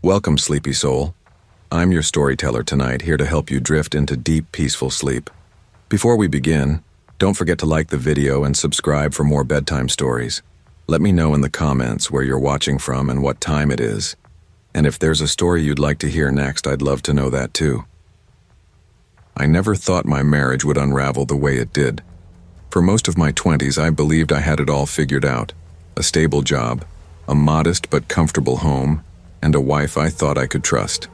Welcome, sleepy soul. I'm your storyteller tonight, here to help you drift into deep, peaceful sleep. Before we begin, don't forget to like the video and subscribe for more bedtime stories. Let me know in the comments where you're watching from and what time it is. And if there's a story you'd like to hear next, I'd love to know that too. I never thought my marriage would unravel the way it did. For most of my 20s, I believed I had it all figured out. A stable job, a modest but comfortable home, and a wife I thought I could trust.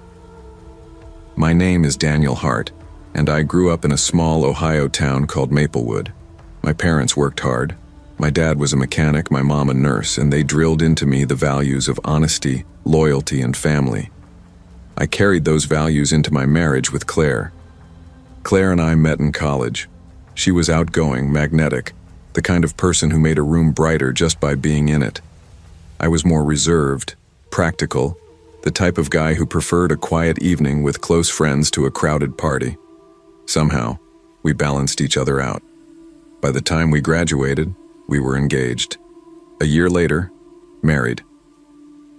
My name is Daniel Hart, and I grew up in a small Ohio town called Maplewood. My parents worked hard. My dad was a mechanic, my mom a nurse, and they drilled into me the values of honesty, loyalty, and family. I carried those values into my marriage with Claire. Claire and I met in college. She was outgoing, magnetic, the kind of person who made a room brighter just by being in it. I was more reserved, practical, the type of guy who preferred a quiet evening with close friends to a crowded party. Somehow, we balanced each other out. By the time we graduated, we were engaged. A year later, married.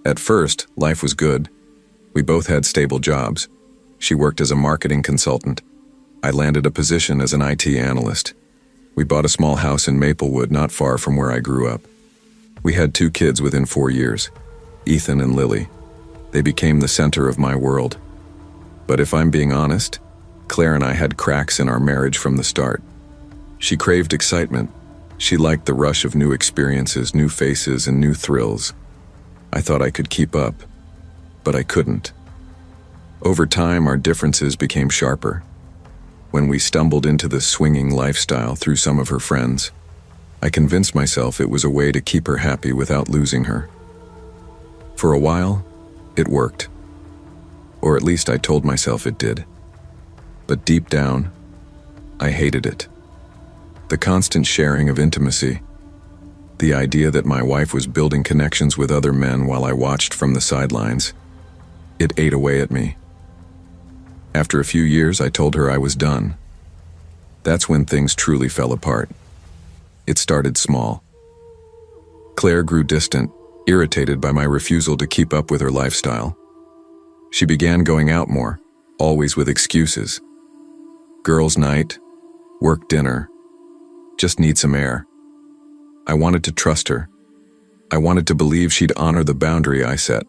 At first, life was good. We both had stable jobs. She worked as a marketing consultant. I landed a position as an IT analyst. We bought a small house in Maplewood, not far from where I grew up. We had 2 kids within 4 years, Ethan and Lily. They became the center of my world. But if I'm being honest, Claire and I had cracks in our marriage from the start. She craved excitement. She liked the rush of new experiences, new faces, and new thrills. I thought I could keep up, but I couldn't. Over time, our differences became sharper. When we stumbled into the swinging lifestyle through some of her friends, I convinced myself it was a way to keep her happy without losing her. For a while, it worked. Or at least I told myself it did. But deep down, I hated it. The constant sharing of intimacy, the idea that my wife was building connections with other men while I watched from the sidelines, it ate away at me. After a few years, I told her I was done. That's when things truly fell apart. It started small. Claire grew distant, irritated by my refusal to keep up with her lifestyle. She began going out more, always with excuses. Girls' night, work dinner, just need some air. I wanted to trust her. I wanted to believe she'd honor the boundary I set.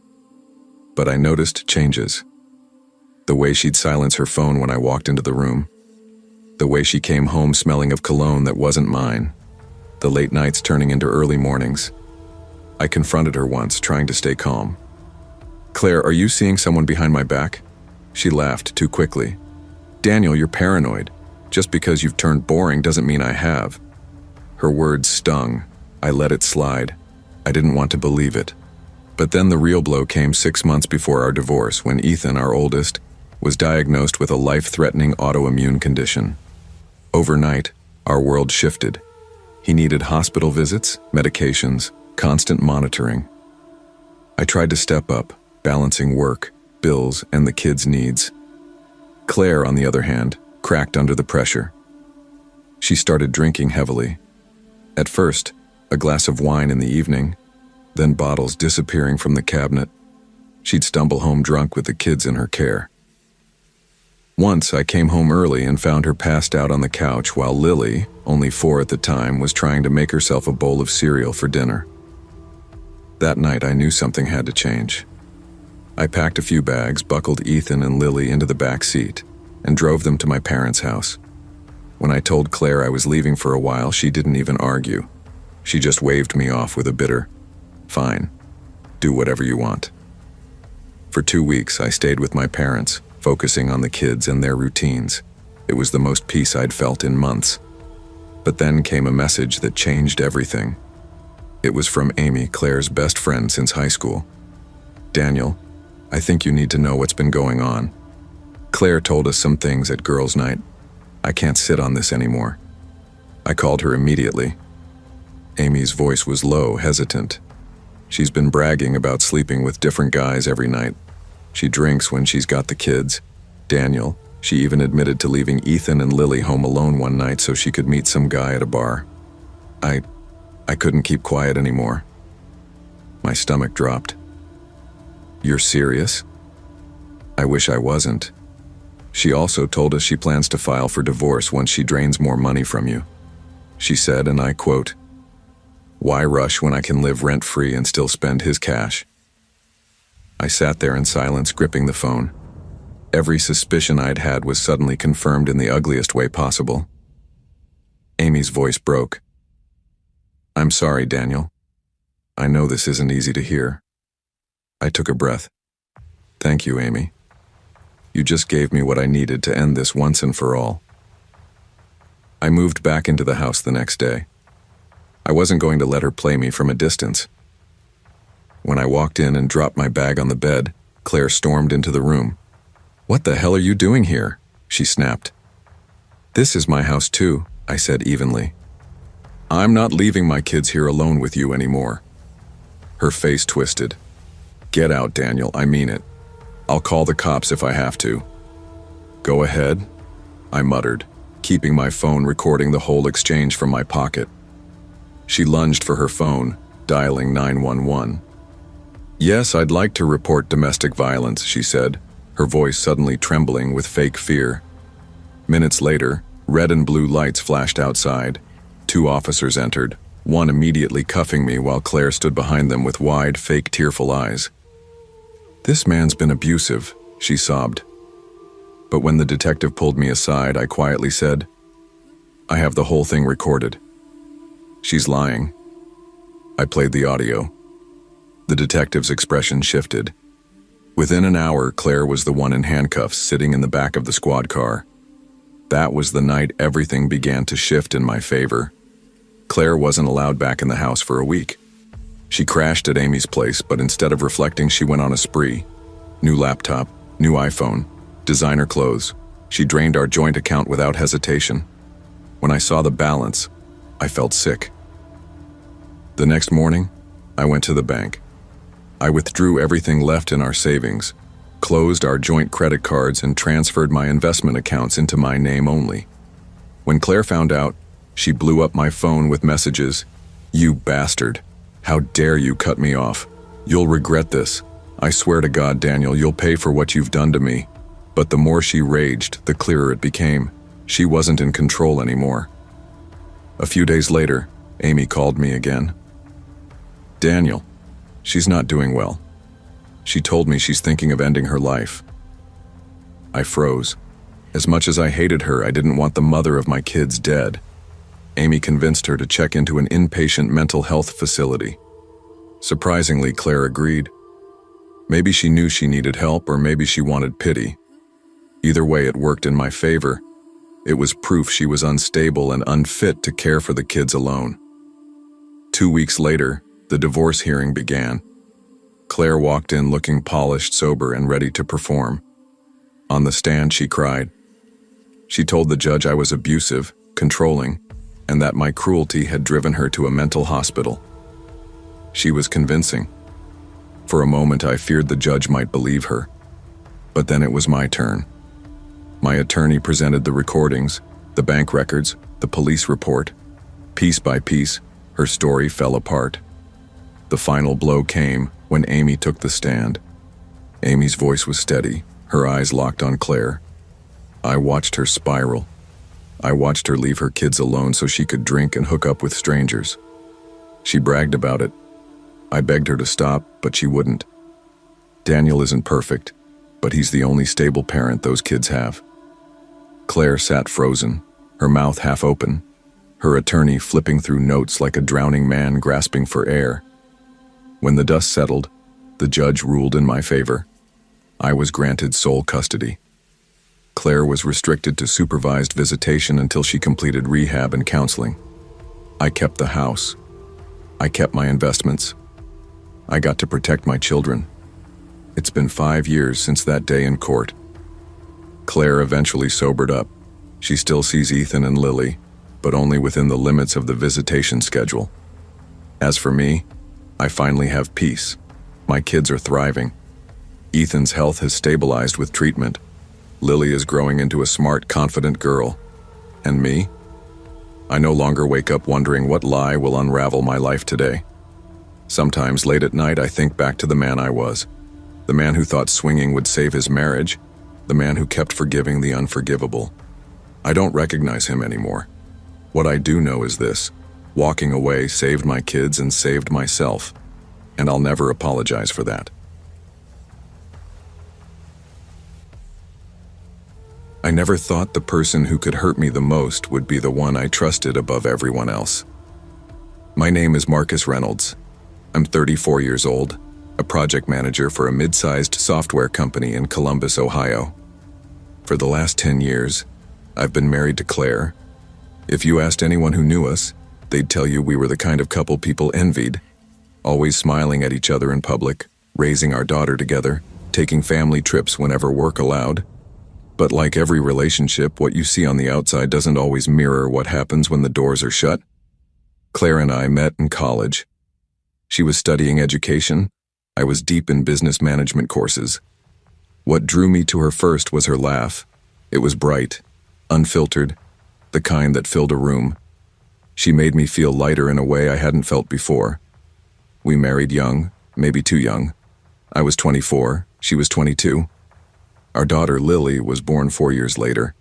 But I noticed changes. The way she'd silence her phone when I walked into the room. The way she came home smelling of cologne that wasn't mine. The late nights turning into early mornings. I confronted her once, trying to stay calm. "Claire, are you seeing someone behind my back?" She laughed too quickly. "Daniel, you're paranoid. Just because you've turned boring doesn't mean I have." Her words stung. I let it slide. I didn't want to believe it. But then the real blow came 6 months before our divorce, when Ethan, our oldest, was diagnosed with a life-threatening autoimmune condition. Overnight, our world shifted. He needed hospital visits, medications, constant monitoring. I tried to step up, balancing work, bills, and the kids' needs. Claire, on the other hand, cracked under the pressure. She started drinking heavily. At first, a glass of wine in the evening, then bottles disappearing from the cabinet. She'd stumble home drunk with the kids in her care. Once, I came home early and found her passed out on the couch while Lily, only 4 at the time, was trying to make herself a bowl of cereal for dinner. That night, I knew something had to change. I packed a few bags, buckled Ethan and Lily into the back seat, and drove them to my parents' house. When I told Claire I was leaving for a while, she didn't even argue. She just waved me off with a bitter, "Fine, do whatever you want." For 2 weeks, I stayed with my parents, focusing on the kids and their routines. It was the most peace I'd felt in months. But then came a message that changed everything. It was from Amy, Claire's best friend since high school. "Daniel, I think you need to know what's been going on. Claire told us some things at girls' night. I can't sit on this anymore." I called her immediately. Amy's voice was low, hesitant. She's been bragging about sleeping with different guys every night. She drinks when she's got the kids. Daniel, she even admitted to leaving Ethan and Lily home alone one night so she could meet some guy at a bar. I couldn't keep quiet anymore. My stomach dropped. "You're serious?" I wish I wasn't. She also told us she plans to file for divorce once she drains more money from you. She said, and I quote, "Why rush when I can live rent-free and still spend his cash?" I sat there in silence, gripping the phone. Every suspicion I'd had was suddenly confirmed in the ugliest way possible. Amy's voice broke. "I'm sorry, Daniel. I know this isn't easy to hear." I took a breath. "Thank you, Amy. You just gave me what I needed to end this once and for all." I moved back into the house the next day. I wasn't going to let her play me from a distance. When I walked in and dropped my bag on the bed, Claire stormed into the room. "What the hell are you doing here?" she snapped. "This is my house too," I said evenly. "I'm not leaving my kids here alone with you anymore." Her face twisted. "Get out, Daniel, I mean it. I'll call the cops if I have to." "Go ahead," I muttered, keeping my phone recording the whole exchange from my pocket. She lunged for her phone, dialing 911. "Yes, I'd like to report domestic violence," she said, her voice suddenly trembling with fake fear. Minutes later, red and blue lights flashed outside. 2 officers entered, one immediately cuffing me while Claire stood behind them with wide, fake, tearful eyes. "This man's been abusive," she sobbed. But when the detective pulled me aside, I quietly said, "I have the whole thing recorded." "She's lying." I played the audio. The detective's expression shifted. Within an hour, Claire was the one in handcuffs sitting in the back of the squad car. That was the night everything began to shift in my favor. Claire wasn't allowed back in the house for a week. She crashed at Amy's place, but instead of reflecting, she went on a spree. New laptop, new iPhone, designer clothes. She drained our joint account without hesitation. When I saw the balance, I felt sick. The next morning, I went to the bank. I withdrew everything left in our savings, closed our joint credit cards, and transferred my investment accounts into my name only. When Claire found out, she blew up my phone with messages. "You bastard. How dare you cut me off? You'll regret this. I swear to God, Daniel, you'll pay for what you've done to me." But the more she raged, the clearer it became. She wasn't in control anymore. A few days later, Amy called me again. "Daniel, she's not doing well. She told me she's thinking of ending her life." I froze. As much as I hated her, I didn't want the mother of my kids dead. Amy convinced her to check into an inpatient mental health facility. Surprisingly, Claire agreed. Maybe she knew she needed help, or maybe she wanted pity. Either way, it worked in my favor. It was proof she was unstable and unfit to care for the kids alone. 2 weeks later, the divorce hearing began. Claire walked in looking polished, sober, and ready to perform. On the stand, she cried. She told the judge I was abusive, controlling, and that my cruelty had driven her to a mental hospital. She was convincing. For a moment, I feared the judge might believe her. But then it was my turn. My attorney presented the recordings, the bank records, the police report. Piece by piece, her story fell apart. The final blow came when Amy took the stand. Amy's voice was steady, her eyes locked on Claire. I watched her spiral. I watched her leave her kids alone so she could drink and hook up with strangers. She bragged about it. I begged her to stop, but she wouldn't. Daniel isn't perfect, but he's the only stable parent those kids have. Claire sat frozen, her mouth half open, her attorney flipping through notes like a drowning man grasping for air. When the dust settled, the judge ruled in my favor. I was granted sole custody. Claire was restricted to supervised visitation until she completed rehab and counseling. I kept the house. I kept my investments. I got to protect my children. It's been 5 years since that day in court. Claire eventually sobered up. She still sees Ethan and Lily, but only within the limits of the visitation schedule. As for me, I finally have peace. My kids are thriving. Ethan's health has stabilized with treatment. Lily is growing into a smart, confident girl. And me? I no longer wake up wondering what lie will unravel my life today. Sometimes late at night I think back to the man I was. The man who thought swinging would save his marriage. The man who kept forgiving the unforgivable. I don't recognize him anymore. What I do know is this: walking away saved my kids and saved myself, and I'll never apologize for that. I never thought the person who could hurt me the most would be the one I trusted above everyone else. My name is Marcus Reynolds. I'm 34 years old, a project manager for a mid-sized software company in Columbus, Ohio. For the last 10 years, I've been married to Claire. If you asked anyone who knew us, they'd tell you we were the kind of couple people envied, always smiling at each other in public, raising our daughter together, taking family trips whenever work allowed. But like every relationship, what you see on the outside doesn't always mirror what happens when the doors are shut. Claire and I met in college. She was studying education. I was deep in business management courses. What drew me to her first was her laugh. It was bright, unfiltered, the kind that filled a room. She made me feel lighter in a way I hadn't felt before. We married young, maybe too young. I was 24, she was 22. Our daughter Lily was born 4 years later.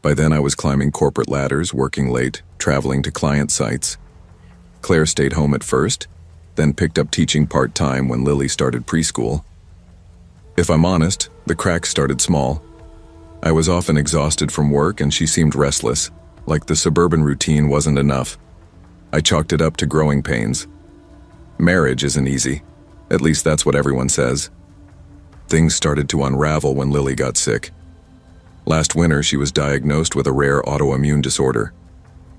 By then I was climbing corporate ladders, working late, traveling to client sites. Claire stayed home at first, then picked up teaching part-time when Lily started preschool. If I'm honest, the cracks started small. I was often exhausted from work and she seemed restless, like the suburban routine wasn't enough. I chalked it up to growing pains. Marriage isn't easy. At least that's what everyone says. Things started to unravel when Lily got sick. Last winter, she was diagnosed with a rare autoimmune disorder.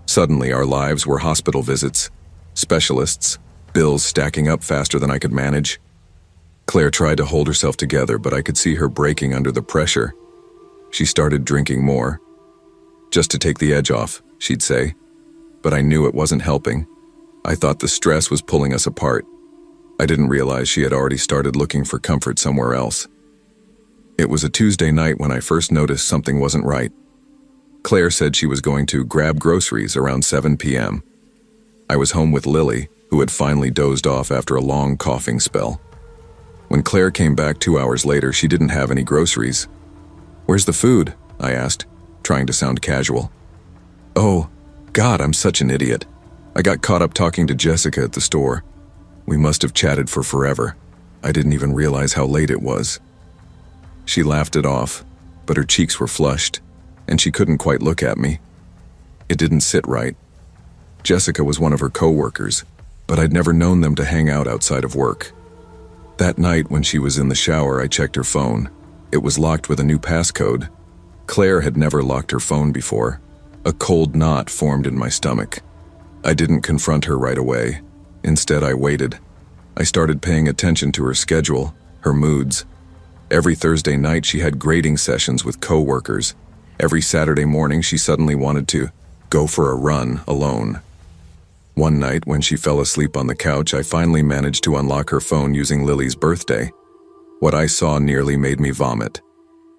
Suddenly, our lives were hospital visits, specialists, bills stacking up faster than I could manage. Claire tried to hold herself together, but I could see her breaking under the pressure. She started drinking more. Just to take the edge off, she'd say. But I knew it wasn't helping. I thought the stress was pulling us apart. I didn't realize she had already started looking for comfort somewhere else. It was a Tuesday night when I first noticed something wasn't right. Claire said she was going to grab groceries around 7 p.m. I was home with Lily, who had finally dozed off after a long coughing spell. When Claire came back 2 hours later, she didn't have any groceries. "Where's the food?" I asked, trying to sound casual. "Oh, God, I'm such an idiot. I got caught up talking to Jessica at the store. We must have chatted for forever. I didn't even realize how late it was." She laughed it off, but her cheeks were flushed, and she couldn't quite look at me. It didn't sit right. Jessica was one of her co-workers, but I'd never known them to hang out outside of work. That night, when she was in the shower, I checked her phone. It was locked with a new passcode. Claire had never locked her phone before. A cold knot formed in my stomach. I didn't confront her right away. Instead, I waited. I started paying attention to her schedule, her moods. Every Thursday night, she had grading sessions with co-workers. Every Saturday morning, she suddenly wanted to go for a run alone. One night, when she fell asleep on the couch, I finally managed to unlock her phone using Lily's birthday. What I saw nearly made me vomit.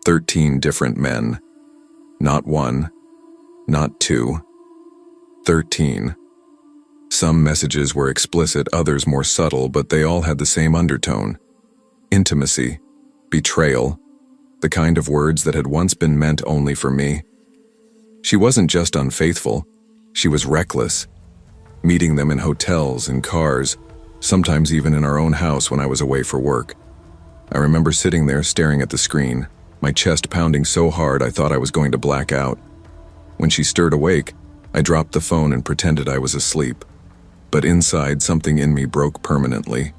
13 different men. Not one, not two. 13. Some messages were explicit, others more subtle, but they all had the same undertone. Intimacy, betrayal, the kind of words that had once been meant only for me. She wasn't just unfaithful, she was reckless. Meeting them in hotels, in cars, sometimes even in our own house when I was away for work. I remember sitting there staring at the screen, my chest pounding so hard I thought I was going to black out. When she stirred awake, I dropped the phone and pretended I was asleep. But inside, something in me broke permanently.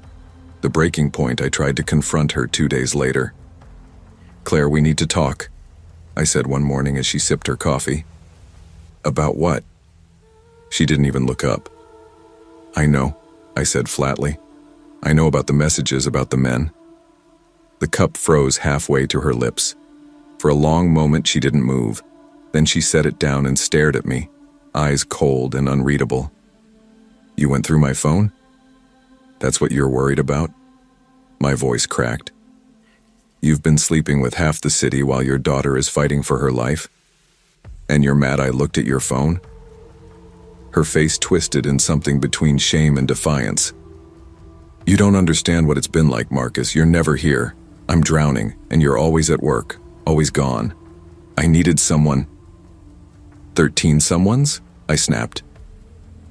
The breaking point, I tried to confront her 2 days later. "Claire, we need to talk," I said one morning as she sipped her coffee. "About what?" She didn't even look up. "I know," I said flatly. "I know about the messages about the men." The cup froze halfway to her lips. For a long moment, she didn't move. Then she set it down and stared at me, eyes cold and unreadable. "You went through my phone? That's what you're worried about?" My voice cracked. "You've been sleeping with half the city while your daughter is fighting for her life? And you're mad I looked at your phone?" Her face twisted in something between shame and defiance. "You don't understand what it's been like, Marcus. You're never here. I'm drowning, and you're always at work, always gone. I needed someone." 13 someones? I snapped.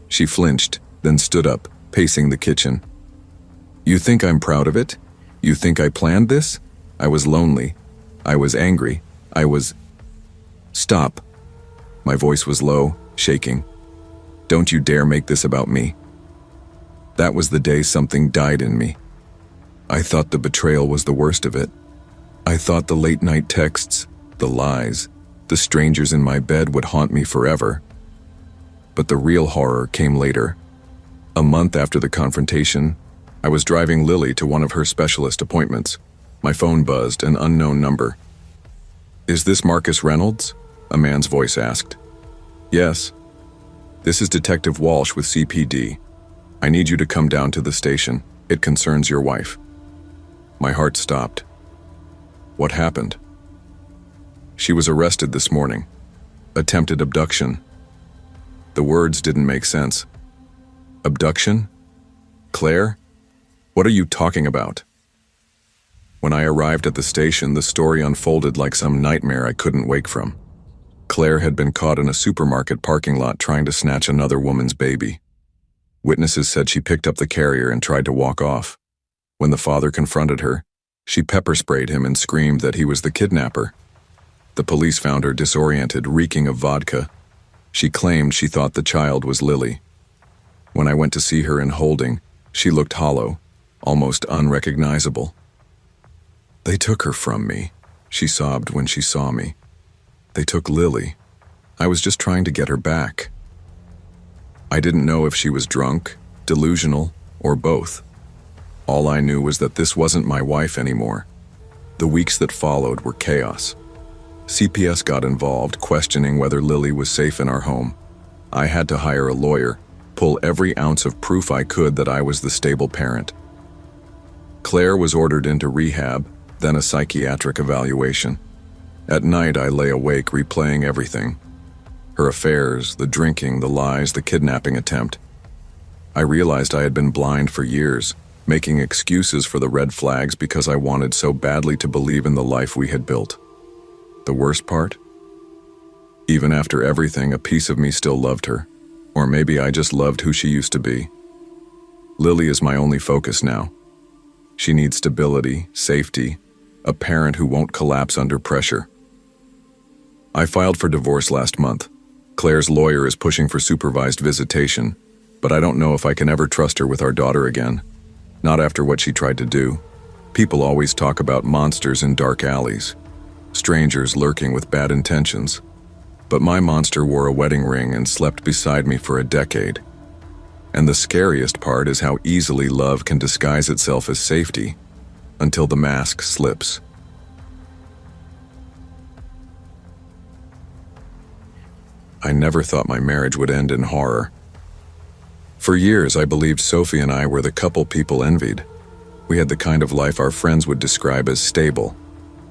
She flinched, then stood up, pacing the kitchen. "You think I'm proud of it? You think I planned this? I was lonely. I was angry. I was—" "Stop." My voice was low, shaking. "Don't you dare make this about me." That was the day something died in me. I thought the betrayal was the worst of it. I thought the late-night texts, the lies, the strangers in my bed would haunt me forever. But the real horror came later. A month after the confrontation, I was driving Lily to one of her specialist appointments. My phone buzzed, an unknown number. "Is this Marcus Reynolds?" a man's voice asked. "Yes. This is Detective Walsh with CPD. I need you to come down to the station. It concerns your wife." My heart stopped. What happened? "She was arrested this morning. Attempted abduction." The words didn't make sense. Abduction? Claire? What are you talking about? When I arrived at the station, the story unfolded like some nightmare I couldn't wake from. Claire had been caught in a supermarket parking lot trying to snatch another woman's baby. Witnesses said she picked up the carrier and tried to walk off. When the father confronted her, she pepper-sprayed him and screamed that he was the kidnapper. The police found her disoriented, reeking of vodka. She claimed she thought the child was Lily. When I went to see her in holding, she looked hollow, almost unrecognizable. "They took her from me," she sobbed when she saw me. "They took Lily. I was just trying to get her back." I didn't know if she was drunk, delusional, or both. All I knew was that this wasn't my wife anymore. The weeks that followed were chaos. CPS got involved, questioning whether Lily was safe in our home. I had to hire a lawyer, pull every ounce of proof I could that I was the stable parent. Claire was ordered into rehab, then a psychiatric evaluation. At night, I lay awake replaying everything. Her affairs, the drinking, the lies, the kidnapping attempt. I realized I had been blind for years, making excuses for the red flags because I wanted so badly to believe in the life we had built. The worst part? Even after everything, a piece of me still loved her. Or maybe I just loved who she used to be. Lily is my only focus now. She needs stability, safety, a parent who won't collapse under pressure. I filed for divorce last month. Claire's lawyer is pushing for supervised visitation, but I don't know if I can ever trust her with our daughter again. Not after what she tried to do. People always talk about monsters in dark alleys, strangers lurking with bad intentions. But my monster wore a wedding ring and slept beside me for a decade. And the scariest part is how easily love can disguise itself as safety until the mask slips. I never thought my marriage would end in horror. For years, I believed Sophie and I were the couple people envied. We had the kind of life our friends would describe as stable.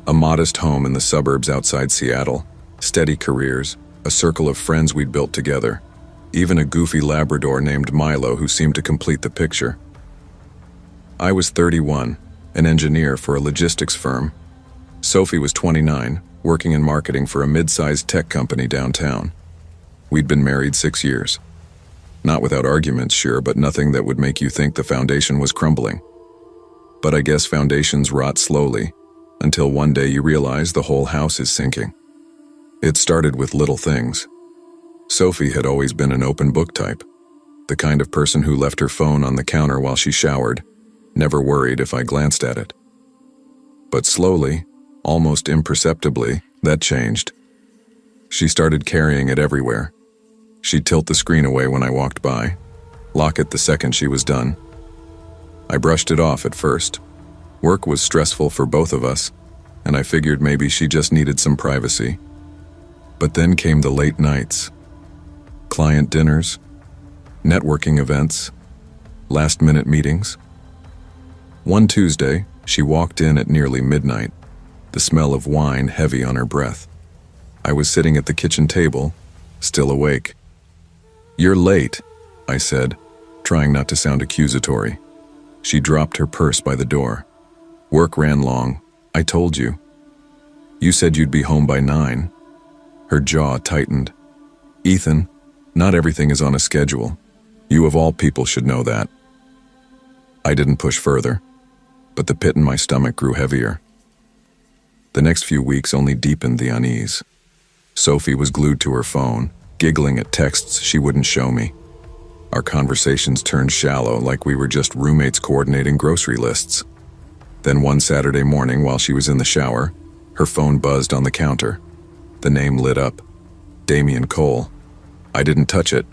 A modest home in the suburbs outside Seattle, steady careers, a circle of friends we'd built together, even a goofy Labrador named Milo who seemed to complete the picture. I was 31, an engineer for a logistics firm. Sophie was 29, working in marketing for a mid-sized tech company downtown. We'd been married 6 years. Not without arguments, sure, but nothing that would make you think the foundation was crumbling. But I guess foundations rot slowly, until one day you realize the whole house is sinking. It started with little things. Sophie had always been an open book type, the kind of person who left her phone on the counter while she showered, never worried if I glanced at it. But slowly, almost imperceptibly, that changed. She started carrying it everywhere. She'd tilt the screen away when I walked by, lock it the second she was done. I brushed it off at first. Work was stressful for both of us, and I figured maybe she just needed some privacy. But then came the late nights. Client dinners, networking events, last-minute meetings. One Tuesday, she walked in at nearly midnight, the smell of wine heavy on her breath. I was sitting at the kitchen table, still awake. "You're late," I said, trying not to sound accusatory. She dropped her purse by the door. "Work ran long. I told you. You said you'd be home by 9. Her jaw tightened. Ethan, not everything is on a schedule. You of all people should know that. I didn't push further, but the pit in my stomach grew heavier. The next few weeks only deepened the unease. Sophie was glued to her phone, giggling at texts she wouldn't show me. Our conversations turned shallow, like we were just roommates coordinating grocery lists. Then one Saturday morning, while she was in the shower, her phone buzzed on the counter. The name lit up. Damian Cole. I didn't touch it.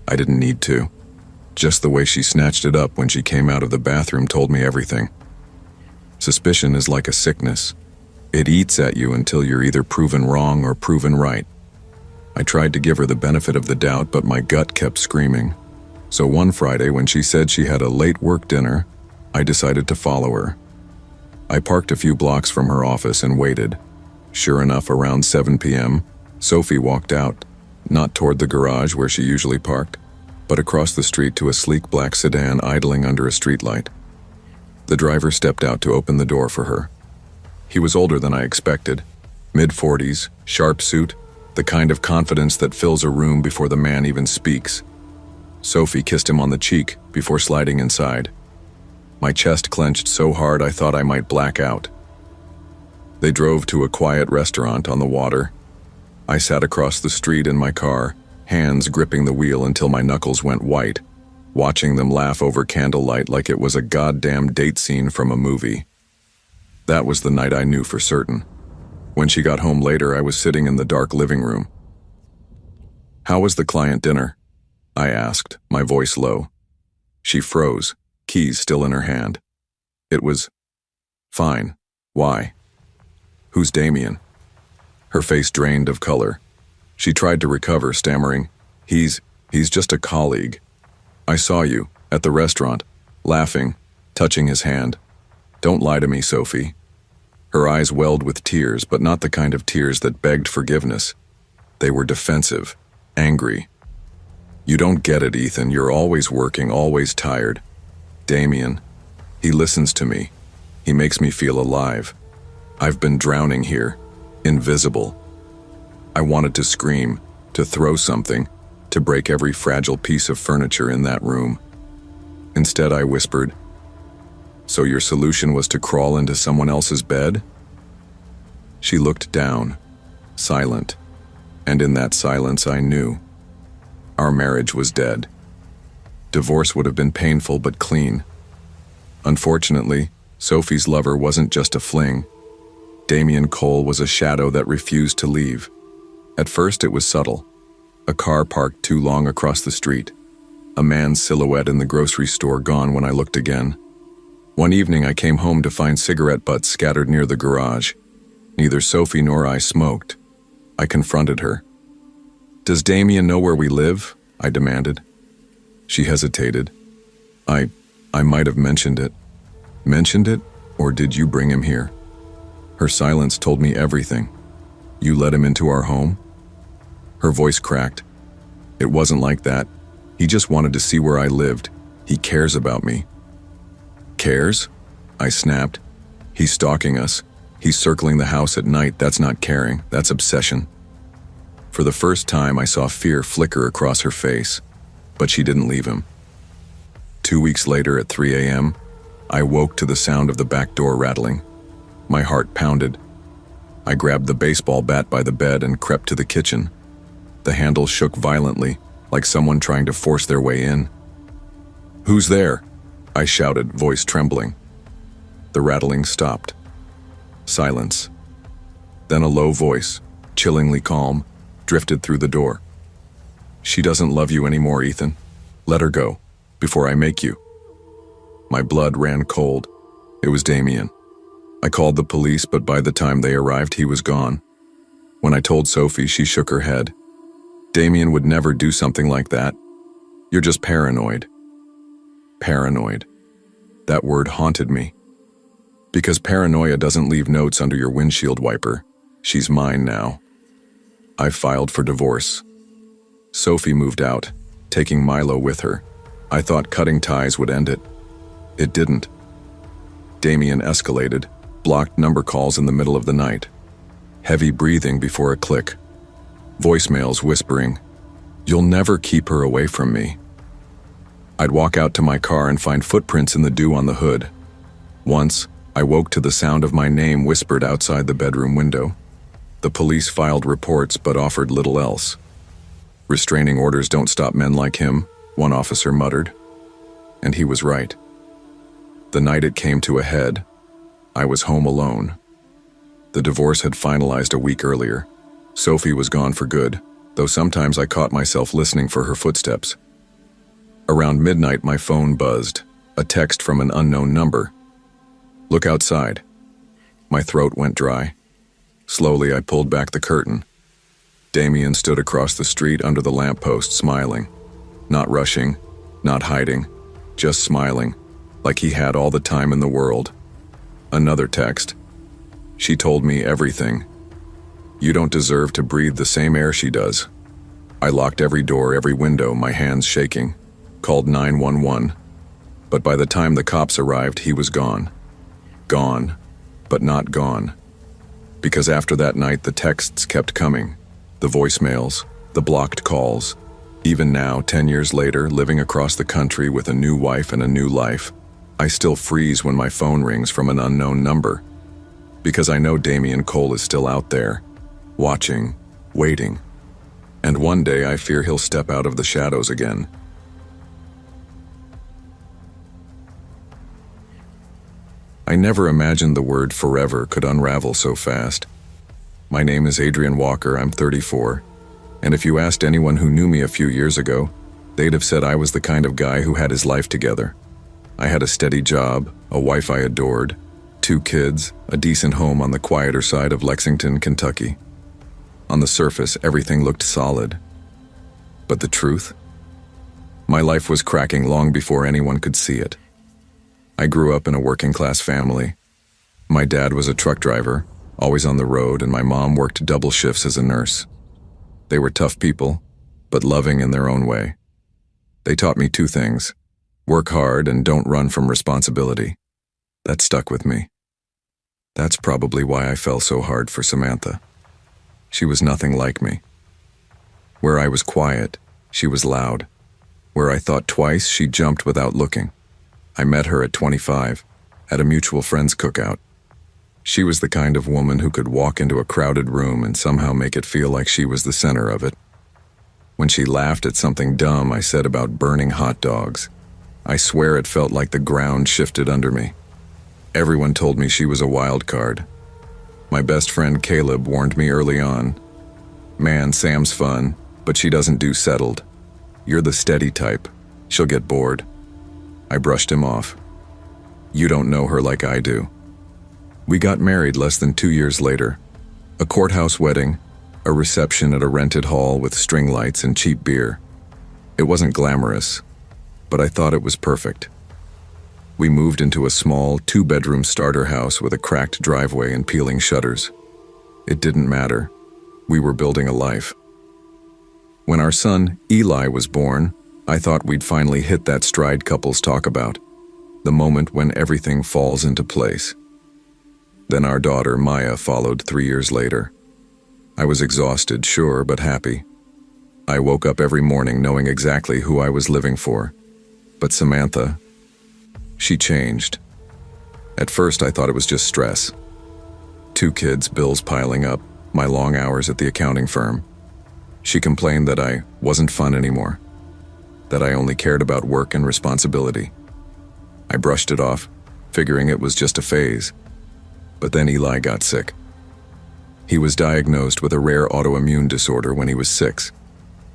I didn't need to. Just the way she snatched it up when she came out of the bathroom told me everything. Suspicion is like a sickness. It eats at you until you're either proven wrong or proven right. I tried to give her the benefit of the doubt, but my gut kept screaming. So one Friday, when she said she had a late work dinner, I decided to follow her. I parked a few blocks from her office and waited. Sure enough, around 7 p.m., Sophie walked out, not toward the garage where she usually parked, but across the street to a sleek black sedan idling under a streetlight. The driver stepped out to open the door for her. He was older than I expected, mid-40s, sharp suit, the kind of confidence that fills a room before the man even speaks. Sophie kissed him on the cheek before sliding inside. My chest clenched so hard I thought I might black out. They drove to a quiet restaurant on the water. I sat across the street in my car, hands gripping the wheel until my knuckles went white, watching them laugh over candlelight like it was a goddamn date scene from a movie. That was the night I knew for certain. When she got home later, I was sitting in the dark living room. "How was the client dinner?" I asked, my voice low. She froze, keys still in her hand. It was fine. Why? Who's Damian? Her face drained of color. She tried to recover, stammering, He's just a colleague. I saw you, at the restaurant, laughing, touching his hand. Don't lie to me, Sophie. Her eyes welled with tears, but not the kind of tears that begged forgiveness. They were defensive, angry. You don't get it, Ethan. You're always working, always tired. Damian, he listens to me. He makes me feel alive. I've been drowning here, invisible. I wanted to scream, to throw something, to break every fragile piece of furniture in that room. Instead, I whispered, "So your solution was to crawl into someone else's bed?" She looked down, silent, and in that silence I knew. Our marriage was dead. Divorce would have been painful but clean. Unfortunately, Sophie's lover wasn't just a fling. Damian Cole was a shadow that refused to leave. At first it was subtle. A car parked too long across the street. A man's silhouette in the grocery store gone when I looked again. One evening I came home to find cigarette butts scattered near the garage. Neither Sophie nor I smoked. I confronted her. "Does Damian know where we live?" I demanded. She hesitated. I might have mentioned it. Mentioned it, or did you bring him here? Her silence told me everything. You let him into our home? Her voice cracked. It wasn't like that. He just wanted to see where I lived. He cares about me. Cares? I snapped. He's stalking us. He's circling the house at night. That's not caring. That's obsession. For the first time, I saw fear flicker across her face, but she didn't leave him. 2 weeks later at 3 a.m., I woke to the sound of the back door rattling. My heart pounded. I grabbed the baseball bat by the bed and crept to the kitchen. The handle shook violently, like someone trying to force their way in. "Who's there?" I shouted, voice trembling. The rattling stopped. Silence. Then a low voice, chillingly calm, drifted through the door. "She doesn't love you anymore, Ethan. Let her go, before I make you." My blood ran cold. It was Damian. I called the police, but by the time they arrived, he was gone. When I told Sophie, she shook her head. "Damian would never do something like that. You're just paranoid." Paranoid. That word haunted me. Because paranoia doesn't leave notes under your windshield wiper. She's mine now. I filed for divorce. Sophie moved out, taking Milo with her. I thought cutting ties would end it. It didn't. Damian escalated, blocked number calls in the middle of the night, heavy breathing before a click, voicemails whispering, "You'll never keep her away from me." I'd walk out to my car and find footprints in the dew on the hood. Once, I woke to the sound of my name whispered outside the bedroom window. The police filed reports but offered little else. "Restraining orders don't stop men like him," one officer muttered. And he was right. The night it came to a head, I was home alone. The divorce had finalized a week earlier. Sophie was gone for good, though sometimes I caught myself listening for her footsteps. Around midnight, my phone buzzed, a text from an unknown number. "Look outside." My throat went dry. Slowly, I pulled back the curtain. Damien stood across the street under the lamppost, smiling. Not rushing, not hiding, just smiling, like he had all the time in the world. Another text. "She told me everything. You don't deserve to breathe the same air she does." I locked every door, every window, my hands shaking. Called 911. But by the time the cops arrived, he was gone. Gone, but not gone. Because after that night, the texts kept coming. The voicemails, the blocked calls. Even now, 10 years later, living across the country with a new wife and a new life, I still freeze when my phone rings from an unknown number. Because I know Damien Cole is still out there, watching, waiting. And one day I fear he'll step out of the shadows again. I never imagined the word forever could unravel so fast. My name is Adrian Walker, I'm 34, and if you asked anyone who knew me a few years ago, they'd have said I was the kind of guy who had his life together. I had a steady job, a wife I adored, 2 kids, a decent home on the quieter side of Lexington, Kentucky. On the surface, everything looked solid. But the truth? My life was cracking long before anyone could see it. I grew up in a working-class family. My dad was a truck driver, always on the road, and my mom worked double shifts as a nurse. They were tough people, but loving in their own way. They taught me 2 things: work hard and don't run from responsibility. That stuck with me. That's probably why I fell so hard for Samantha. She was nothing like me. Where I was quiet, she was loud. Where I thought twice, she jumped without looking. I met her at 25, at a mutual friend's cookout. She was the kind of woman who could walk into a crowded room and somehow make it feel like she was the center of it. When she laughed at something dumb I said about burning hot dogs, I swear it felt like the ground shifted under me. Everyone told me she was a wild card. My best friend Caleb warned me early on, "Man, Sam's fun, but she doesn't do settled. You're the steady type. She'll get bored." I brushed him off. "You don't know her like I do." We got married less than 2 years later. A courthouse wedding, a reception at a rented hall with string lights and cheap beer. It wasn't glamorous, but I thought it was perfect. We moved into a small 2-bedroom starter house with a cracked driveway and peeling shutters. It didn't matter. We were building a life. When our son, Eli, was born, I thought we'd finally hit that stride couples talk about, the moment when everything falls into place. Then our daughter, Maya, followed 3 years later. I was exhausted, sure, but happy. I woke up every morning knowing exactly who I was living for. But Samantha, she changed. At first, I thought it was just stress. 2 kids, bills piling up, my long hours at the accounting firm. She complained that I wasn't fun anymore, that I only cared about work and responsibility. I brushed it off, figuring it was just a phase. But then Eli got sick. He was diagnosed with a rare autoimmune disorder when he was 6,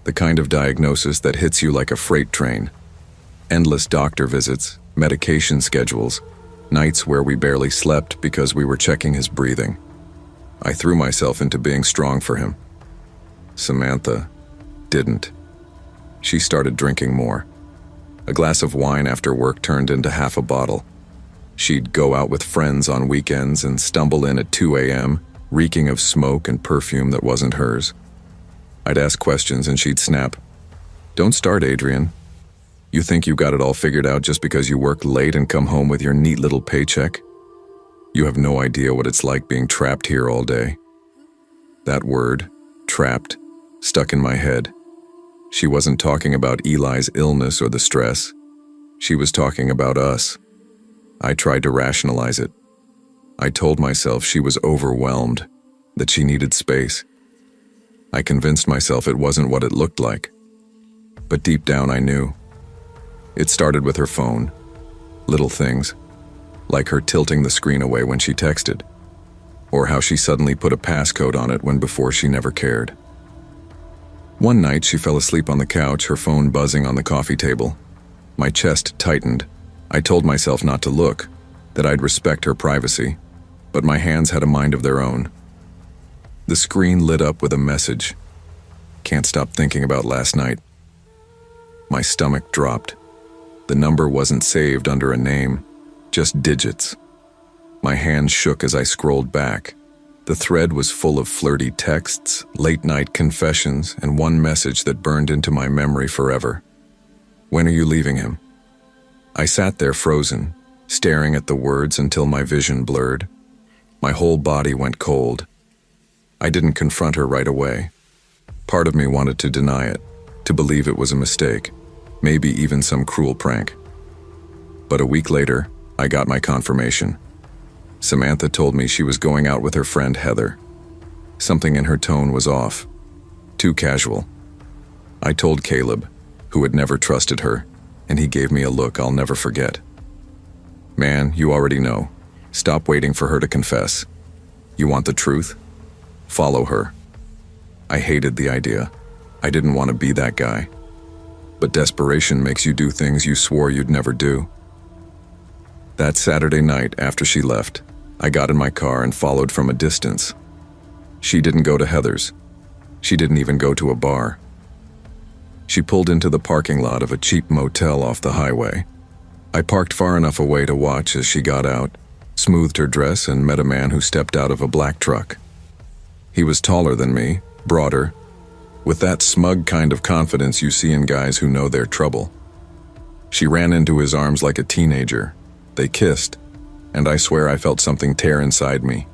the kind of diagnosis that hits you like a freight train. Endless doctor visits, medication schedules, nights where we barely slept because we were checking his breathing. I threw myself into being strong for him. Samantha didn't. She started drinking more. A glass of wine after work turned into half a bottle. She'd go out with friends on weekends and stumble in at 2 a.m., reeking of smoke and perfume that wasn't hers. I'd ask questions and she'd snap, "Don't start, Adrian. You think you got it all figured out just because you work late and come home with your neat little paycheck?" You have no idea what it's like being trapped here all day." That word, trapped, stuck in my head. She wasn't talking about Eli's illness or the stress. She was talking about us. I tried to rationalize it. I told myself she was overwhelmed, that she needed space. I convinced myself it wasn't what it looked like. But deep down I knew. It started with her phone. Little things, like her tilting the screen away when she texted, or how she suddenly put a passcode on it when before she never cared. One night she fell asleep on the couch, her phone buzzing on the coffee table. My chest tightened. I told myself not to look, that I'd respect her privacy, but my hands had a mind of their own. The screen lit up with a message. "Can't stop thinking about last night." My stomach dropped. The number wasn't saved under a name, just digits. My hands shook as I scrolled back. The thread was full of flirty texts, late-night confessions, and one message that burned into my memory forever. "When are you leaving him?" I sat there frozen, staring at the words until my vision blurred. My whole body went cold. I didn't confront her right away. Part of me wanted to deny it, to believe it was a mistake, maybe even some cruel prank. But a week later, I got my confirmation. Samantha told me she was going out with her friend Heather. Something in her tone was off, too casual. I told Caleb, who had never trusted her, and he gave me a look I'll never forget. "Man, you already know. Stop waiting for her to confess. You want the truth? Follow her." I hated the idea. I didn't want to be that guy. But desperation makes you do things you swore you'd never do. That Saturday night after she left, I got in my car and followed from a distance. She didn't go to Heather's. She didn't even go to a bar. She pulled into the parking lot of a cheap motel off the highway. I parked far enough away to watch as she got out, smoothed her dress, and met a man who stepped out of a black truck. He was taller than me, broader, with that smug kind of confidence you see in guys who know their trouble. She ran into his arms like a teenager. They kissed, and I swear I felt something tear inside me.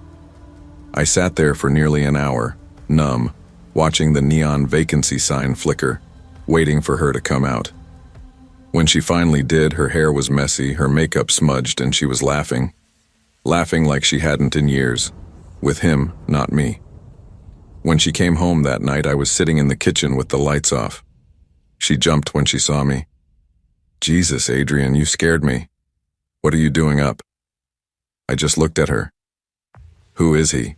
I sat there for nearly an hour, numb, watching the neon vacancy sign flicker, waiting for her to come out. When she finally did, her hair was messy, her makeup smudged, and she was laughing. Laughing like she hadn't in years. With him, not me. When she came home that night, I was sitting in the kitchen with the lights off. She jumped when she saw me. "Jesus, Adrian, you scared me. What are you doing up?" I just looked at her. "Who is he?"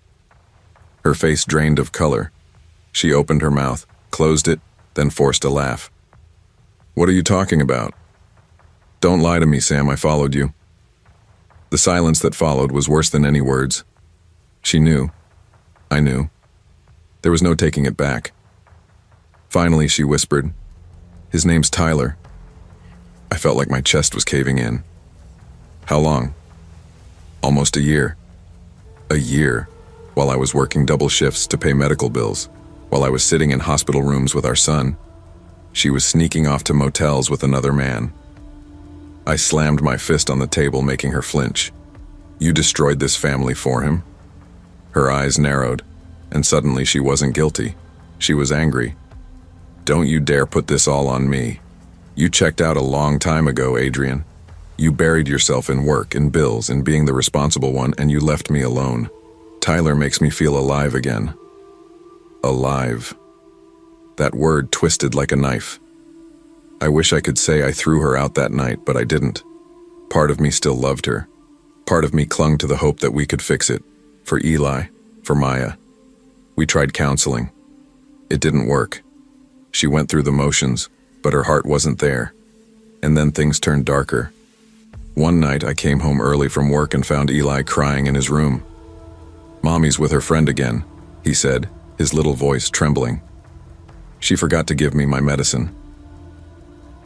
Her face drained of color. She opened her mouth, closed it, then forced a laugh. "What are you talking about?" "Don't lie to me, Sam, I followed you." The silence that followed was worse than any words. She knew. I knew. There was no taking it back. Finally, she whispered, "His name's Tyler." I felt like my chest was caving in. "How long?" "Almost a year." A year, while I was working double shifts to pay medical bills, while I was sitting in hospital rooms with our son. She was sneaking off to motels with another man. I slammed my fist on the table, making her flinch. "You destroyed this family for him?" Her eyes narrowed, and suddenly she wasn't guilty. She was angry. "Don't you dare put this all on me. You checked out a long time ago, Adrian. You buried yourself in work, in bills, in being the responsible one, and you left me alone. Tyler makes me feel alive again." Alive. That word twisted like a knife. I wish I could say I threw her out that night, but I didn't. Part of me still loved her. Part of me clung to the hope that we could fix it. For Eli, for Maya. We tried counseling. It didn't work. She went through the motions, but her heart wasn't there. And then things turned darker. One night I came home early from work and found Eli crying in his room. "Mommy's with her friend again," he said, his little voice trembling. "She forgot to give me my medicine."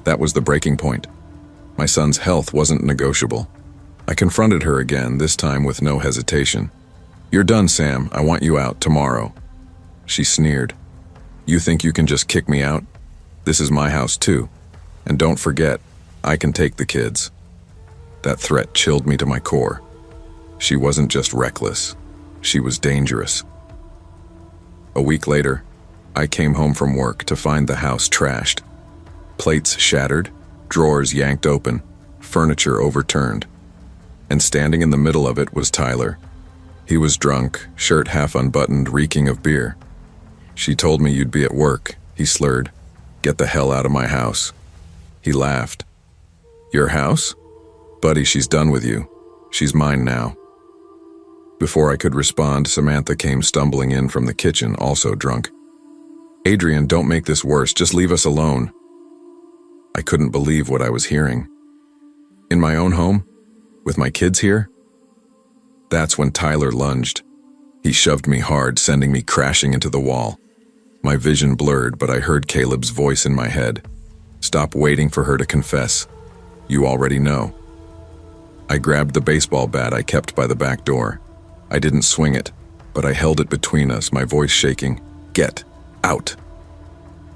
That was the breaking point. My son's health wasn't negotiable. I confronted her again, this time with no hesitation. "You're done, Sam. I want you out tomorrow." She sneered. "You think you can just kick me out? This is my house too. And don't forget, I can take the kids." That threat chilled me to my core. She wasn't just reckless, she was dangerous. A week later, I came home from work to find the house trashed. Plates shattered, drawers yanked open, furniture overturned. And standing in the middle of it was Tyler. He was drunk, shirt half unbuttoned, reeking of beer. "She told me you'd be at work," he slurred. "Get the hell out of my house." He laughed. "Your house? Buddy, she's done with you. She's mine now." Before I could respond, Samantha came stumbling in from the kitchen, also drunk. "Adrian, don't make this worse. Just leave us alone." I couldn't believe what I was hearing. In my own home? With my kids here? That's when Tyler lunged. He shoved me hard, sending me crashing into the wall. My vision blurred, but I heard Caleb's voice in my head. "Stop waiting for her to confess. You already know." I grabbed the baseball bat I kept by the back door. I didn't swing it, but I held it between us, my voice shaking. "Get out."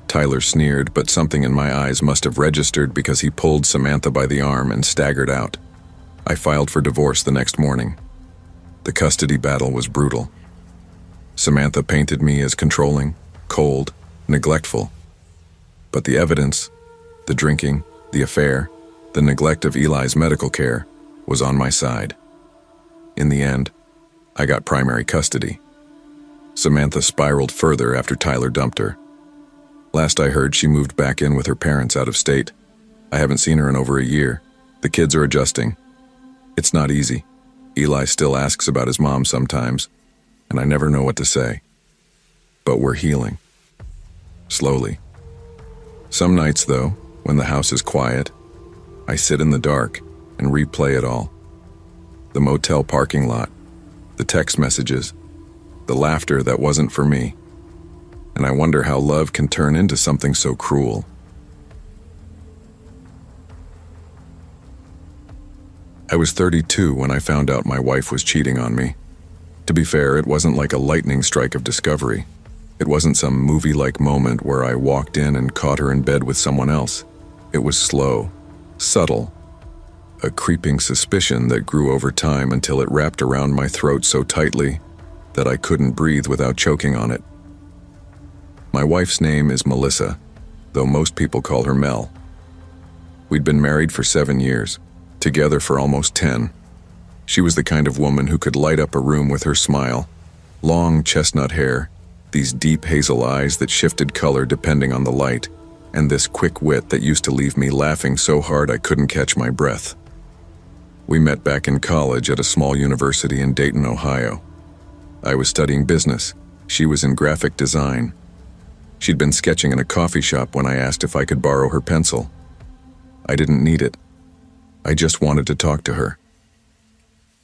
Tyler sneered, but something in my eyes must have registered because he pulled Samantha by the arm and staggered out. I filed for divorce the next morning. The custody battle was brutal. Samantha painted me as controlling, cold, neglectful. But the evidence, the drinking, the affair, the neglect of Eli's medical care, was on my side. In the end, I got primary custody. Samantha spiraled further after Tyler dumped her. Last I heard, she moved back in with her parents out of state. I haven't seen her in over a year. The kids are adjusting. It's not easy. Eli still asks about his mom sometimes, and I never know what to say. But we're healing. Slowly. Some nights, though, when the house is quiet, I sit in the dark and replay it all. The motel parking lot, the text messages, the laughter that wasn't for me. And I wonder how love can turn into something so cruel. I was 32 when I found out my wife was cheating on me. To be fair, it wasn't like a lightning strike of discovery. It wasn't some movie-like moment where I walked in and caught her in bed with someone else. It was slow, subtle, a creeping suspicion that grew over time until it wrapped around my throat so tightly that I couldn't breathe without choking on it. My wife's name is Melissa, though most people call her Mel. We'd been married for 7 years, together for almost 10. She was the kind of woman who could light up a room with her smile. Long chestnut hair, these deep hazel eyes that shifted color depending on the light, and this quick wit that used to leave me laughing so hard I couldn't catch my breath. We met back in college at a small university in Dayton, Ohio. I was studying business. She was in graphic design. She'd been sketching in a coffee shop when I asked if I could borrow her pencil. I didn't need it. I just wanted to talk to her.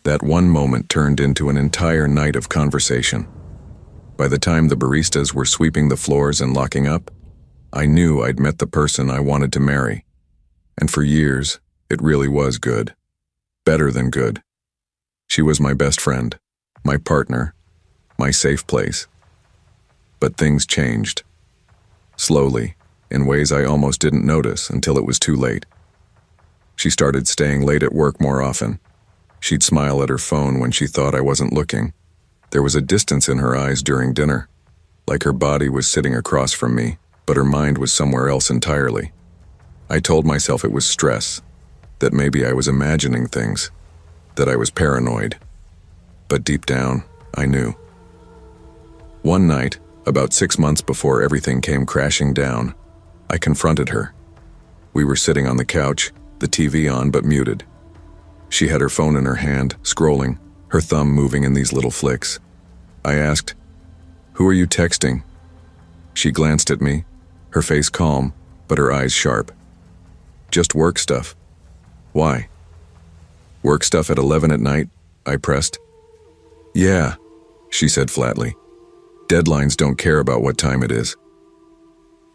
That one moment turned into an entire night of conversation. By the time the baristas were sweeping the floors and locking up, I knew I'd met the person I wanted to marry. And for years, it really was good. Better than good. She was my best friend, my partner, my safe place. But things changed. Slowly, in ways I almost didn't notice until it was too late. She started staying late at work more often. She'd smile at her phone when she thought I wasn't looking. There was a distance in her eyes during dinner, like her body was sitting across from me, but her mind was somewhere else entirely. I told myself it was stress, that maybe I was imagining things, that I was paranoid. But deep down, I knew. One night, about 6 months before everything came crashing down, I confronted her. We were sitting on the couch, the TV on but muted. She had her phone in her hand, scrolling, her thumb moving in these little flicks. I asked, "Who are you texting?" She glanced at me, her face calm, but her eyes sharp. "Just work stuff." "Why?" "Work stuff at 11 at night?" I pressed. "Yeah," she said flatly. "Deadlines don't care about what time it is."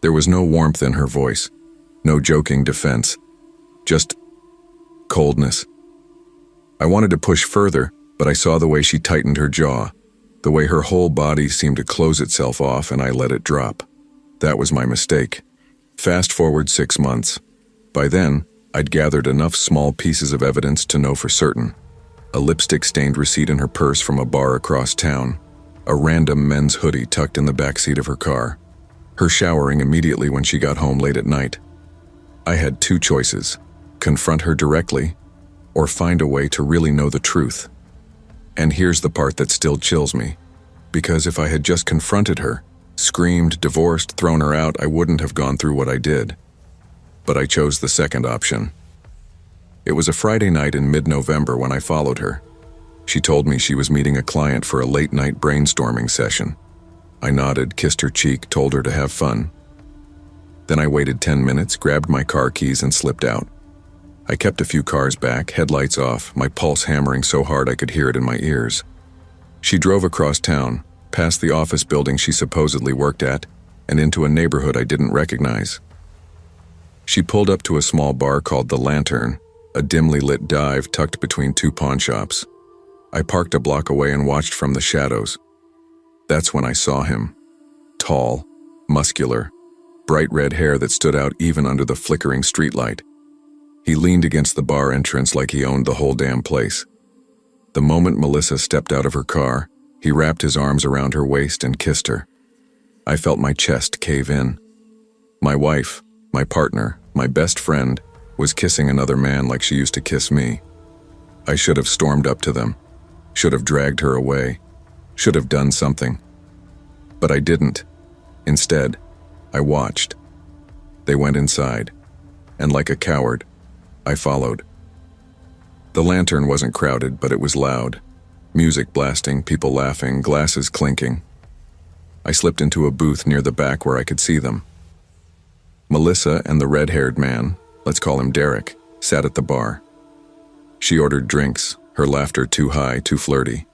There was no warmth in her voice, no joking defense, just coldness. I wanted to push further, but I saw the way she tightened her jaw, the way her whole body seemed to close itself off, and I let it drop. That was my mistake. Fast forward 6 months. By then, I'd gathered enough small pieces of evidence to know for certain. a lipstick-stained receipt in her purse from a bar across town, a random men's hoodie tucked in the backseat of her car, her showering immediately when she got home late at night. I had two choices: confront her directly, or find a way to really know the truth. And here's the part that still chills me, because if I had just confronted her, screamed, divorced, thrown her out, I wouldn't have gone through what I did. But I chose the second option. It was a Friday night in mid-November when I followed her. She told me she was meeting a client for a late-night brainstorming session. I nodded, kissed her cheek, told her to have fun. Then I waited 10 minutes, grabbed my car keys, and slipped out. I kept a few cars back, headlights off, my pulse hammering so hard I could hear it in my ears. She drove across town, past the office building she supposedly worked at, and into a neighborhood I didn't recognize. She pulled up to a small bar called The Lantern, a dimly lit dive tucked between two pawn shops. I parked a block away and watched from the shadows. That's when I saw him. Tall, muscular, bright red hair that stood out even under the flickering streetlight. He leaned against the bar entrance like he owned the whole damn place. The moment Melissa stepped out of her car, he wrapped his arms around her waist and kissed her. I felt my chest cave in. My wife, my partner, my best friend, was kissing another man like she used to kiss me. I should have stormed up to them, should have dragged her away, should have done something. But I didn't. Instead, I watched. They went inside, and like a coward, I followed. The Lantern wasn't crowded, but it was loud. Music blasting, people laughing, glasses clinking. I slipped into a booth near the back where I could see them. Melissa and the red-haired man, let's call him Derek, sat at the bar. She ordered drinks, her laughter too high, too flirty.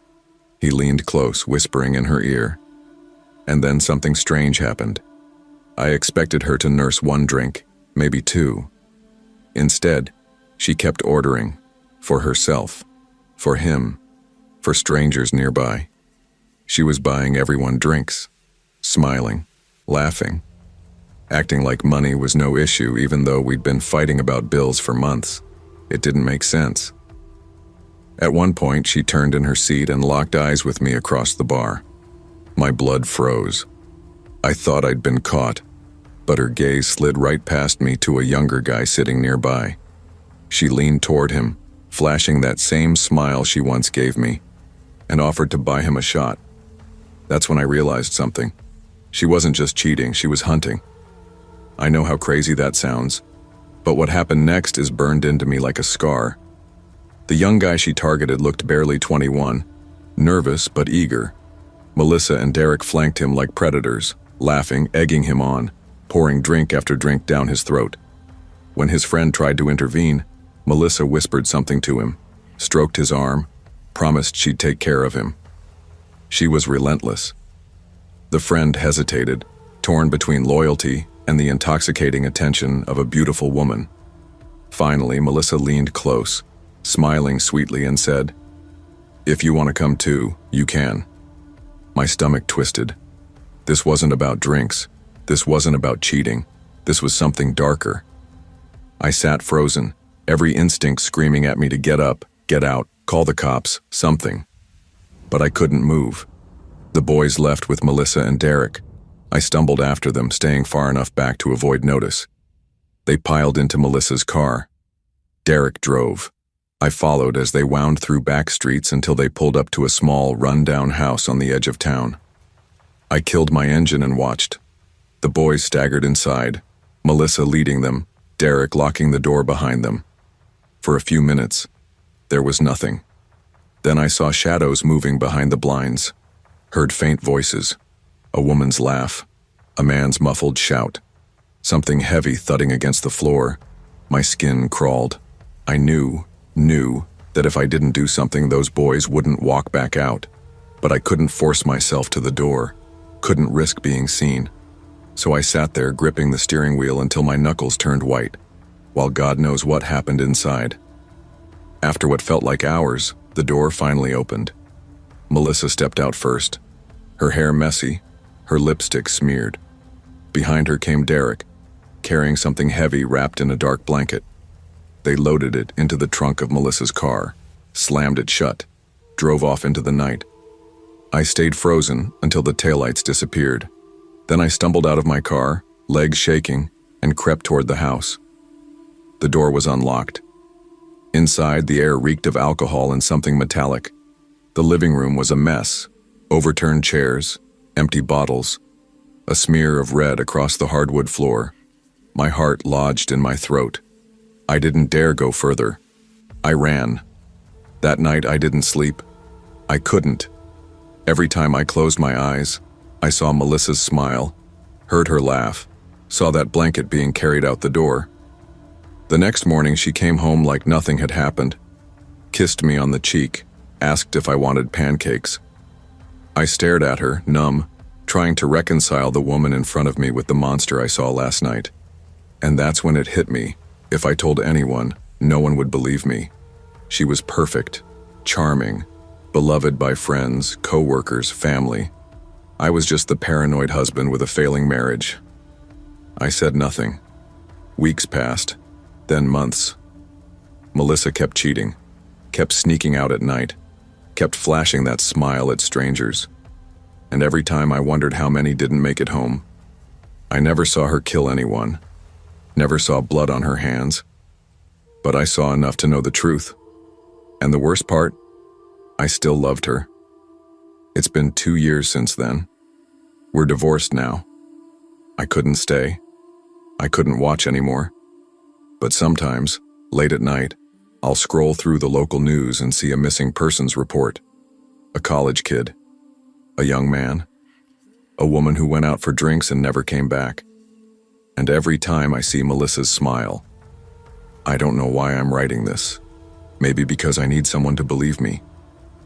He leaned close, whispering in her ear. And then something strange happened. I expected her to nurse one drink, maybe two. Instead, she kept ordering, for herself, for him, for strangers nearby. She was buying everyone drinks, smiling, laughing, acting like money was no issue even though we'd been fighting about bills for months. It didn't make sense. At one point, she turned in her seat and locked eyes with me across the bar. My blood froze. I thought I'd been caught, but her gaze slid right past me to a younger guy sitting nearby. She leaned toward him, flashing that same smile she once gave me, and offered to buy him a shot. That's when I realized something. She wasn't just cheating, she was hunting. I know how crazy that sounds, but what happened next is burned into me like a scar. The young guy she targeted looked barely 21, nervous but eager. Melissa and Derek flanked him like predators, laughing, egging him on, pouring drink after drink down his throat. When his friend tried to intervene, Melissa whispered something to him, stroked his arm, promised she'd take care of him. She was relentless. The friend hesitated, torn between loyalty and the intoxicating attention of a beautiful woman. Finally, Melissa leaned close, smiling sweetly, and said, "If you want to come too, you can." My stomach twisted. This wasn't about drinks. This wasn't about cheating. This was something darker. I sat frozen, every instinct screaming at me to get up, get out, call the cops, something. But I couldn't move. The boys left with Melissa and Derek. I stumbled after them, staying far enough back to avoid notice. They piled into Melissa's car. Derek drove. I followed as they wound through back streets until they pulled up to a small, run-down house on the edge of town. I killed my engine and watched. The boys staggered inside, Melissa leading them, Derek locking the door behind them. For a few minutes, there was nothing. Then I saw shadows moving behind the blinds, heard faint voices, a woman's laugh, a man's muffled shout, something heavy thudding against the floor. My skin crawled. I knew that if I didn't do something, those boys wouldn't walk back out. But I couldn't force myself to the door, couldn't risk being seen. So I sat there gripping the steering wheel until my knuckles turned white, while God knows what happened inside. After what felt like hours, the door finally opened. Melissa stepped out first, her hair messy, her lipstick smeared. Behind her came Derek, carrying something heavy wrapped in a dark blanket. They loaded it into the trunk of Melissa's car, slammed it shut, drove off into the night. I stayed frozen until the taillights disappeared. Then I stumbled out of my car, legs shaking, and crept toward the house. The door was unlocked. Inside, the air reeked of alcohol and something metallic. The living room was a mess. Overturned chairs, empty bottles, a smear of red across the hardwood floor. My heart lodged in my throat. I didn't dare go further. I ran. That night I didn't sleep. I couldn't. Every time I closed my eyes, I saw Melissa's smile, heard her laugh, saw that blanket being carried out the door. The next morning she came home like nothing had happened, kissed me on the cheek, asked if I wanted pancakes. I stared at her, numb, trying to reconcile the woman in front of me with the monster I saw last night. And that's when it hit me. If I told anyone, no one would believe me. She was perfect, charming, beloved by friends, co-workers, family. I was just the paranoid husband with a failing marriage. I said nothing. Weeks passed, then months. Melissa kept cheating, kept sneaking out at night, kept flashing that smile at strangers. And every time I wondered how many didn't make it home. I never saw her kill anyone, never saw blood on her hands, but I saw enough to know the truth. And the worst part, I still loved her. It's been 2 years since then. We're divorced now. I couldn't stay. I couldn't watch anymore. But sometimes, late at night, I'll scroll through the local news and see a missing persons report. A college kid. A young man. A woman who went out for drinks and never came back. And every time I see Melissa's smile, I don't know why I'm writing this. Maybe because I need someone to believe me.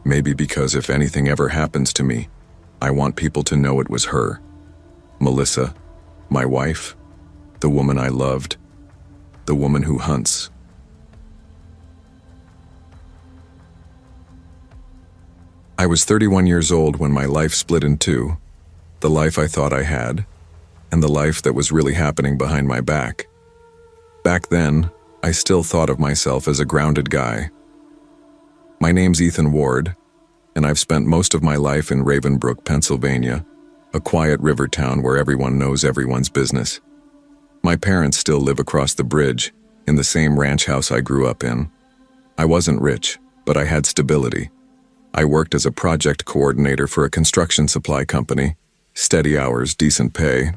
Maybe because if anything ever happens to me, I want people to know it was her. Melissa, my wife, the woman I loved, the woman who hunts. I was 31 years old when my life split in two, the life I thought I had, and the life that was really happening behind my back. Back then, I still thought of myself as a grounded guy. My name's Ethan Ward, and I've spent most of my life in Ravenbrook, Pennsylvania, a quiet river town where everyone knows everyone's business. My parents still live across the bridge, in the same ranch house I grew up in. I wasn't rich, but I had stability. I worked as a project coordinator for a construction supply company, steady hours, decent pay.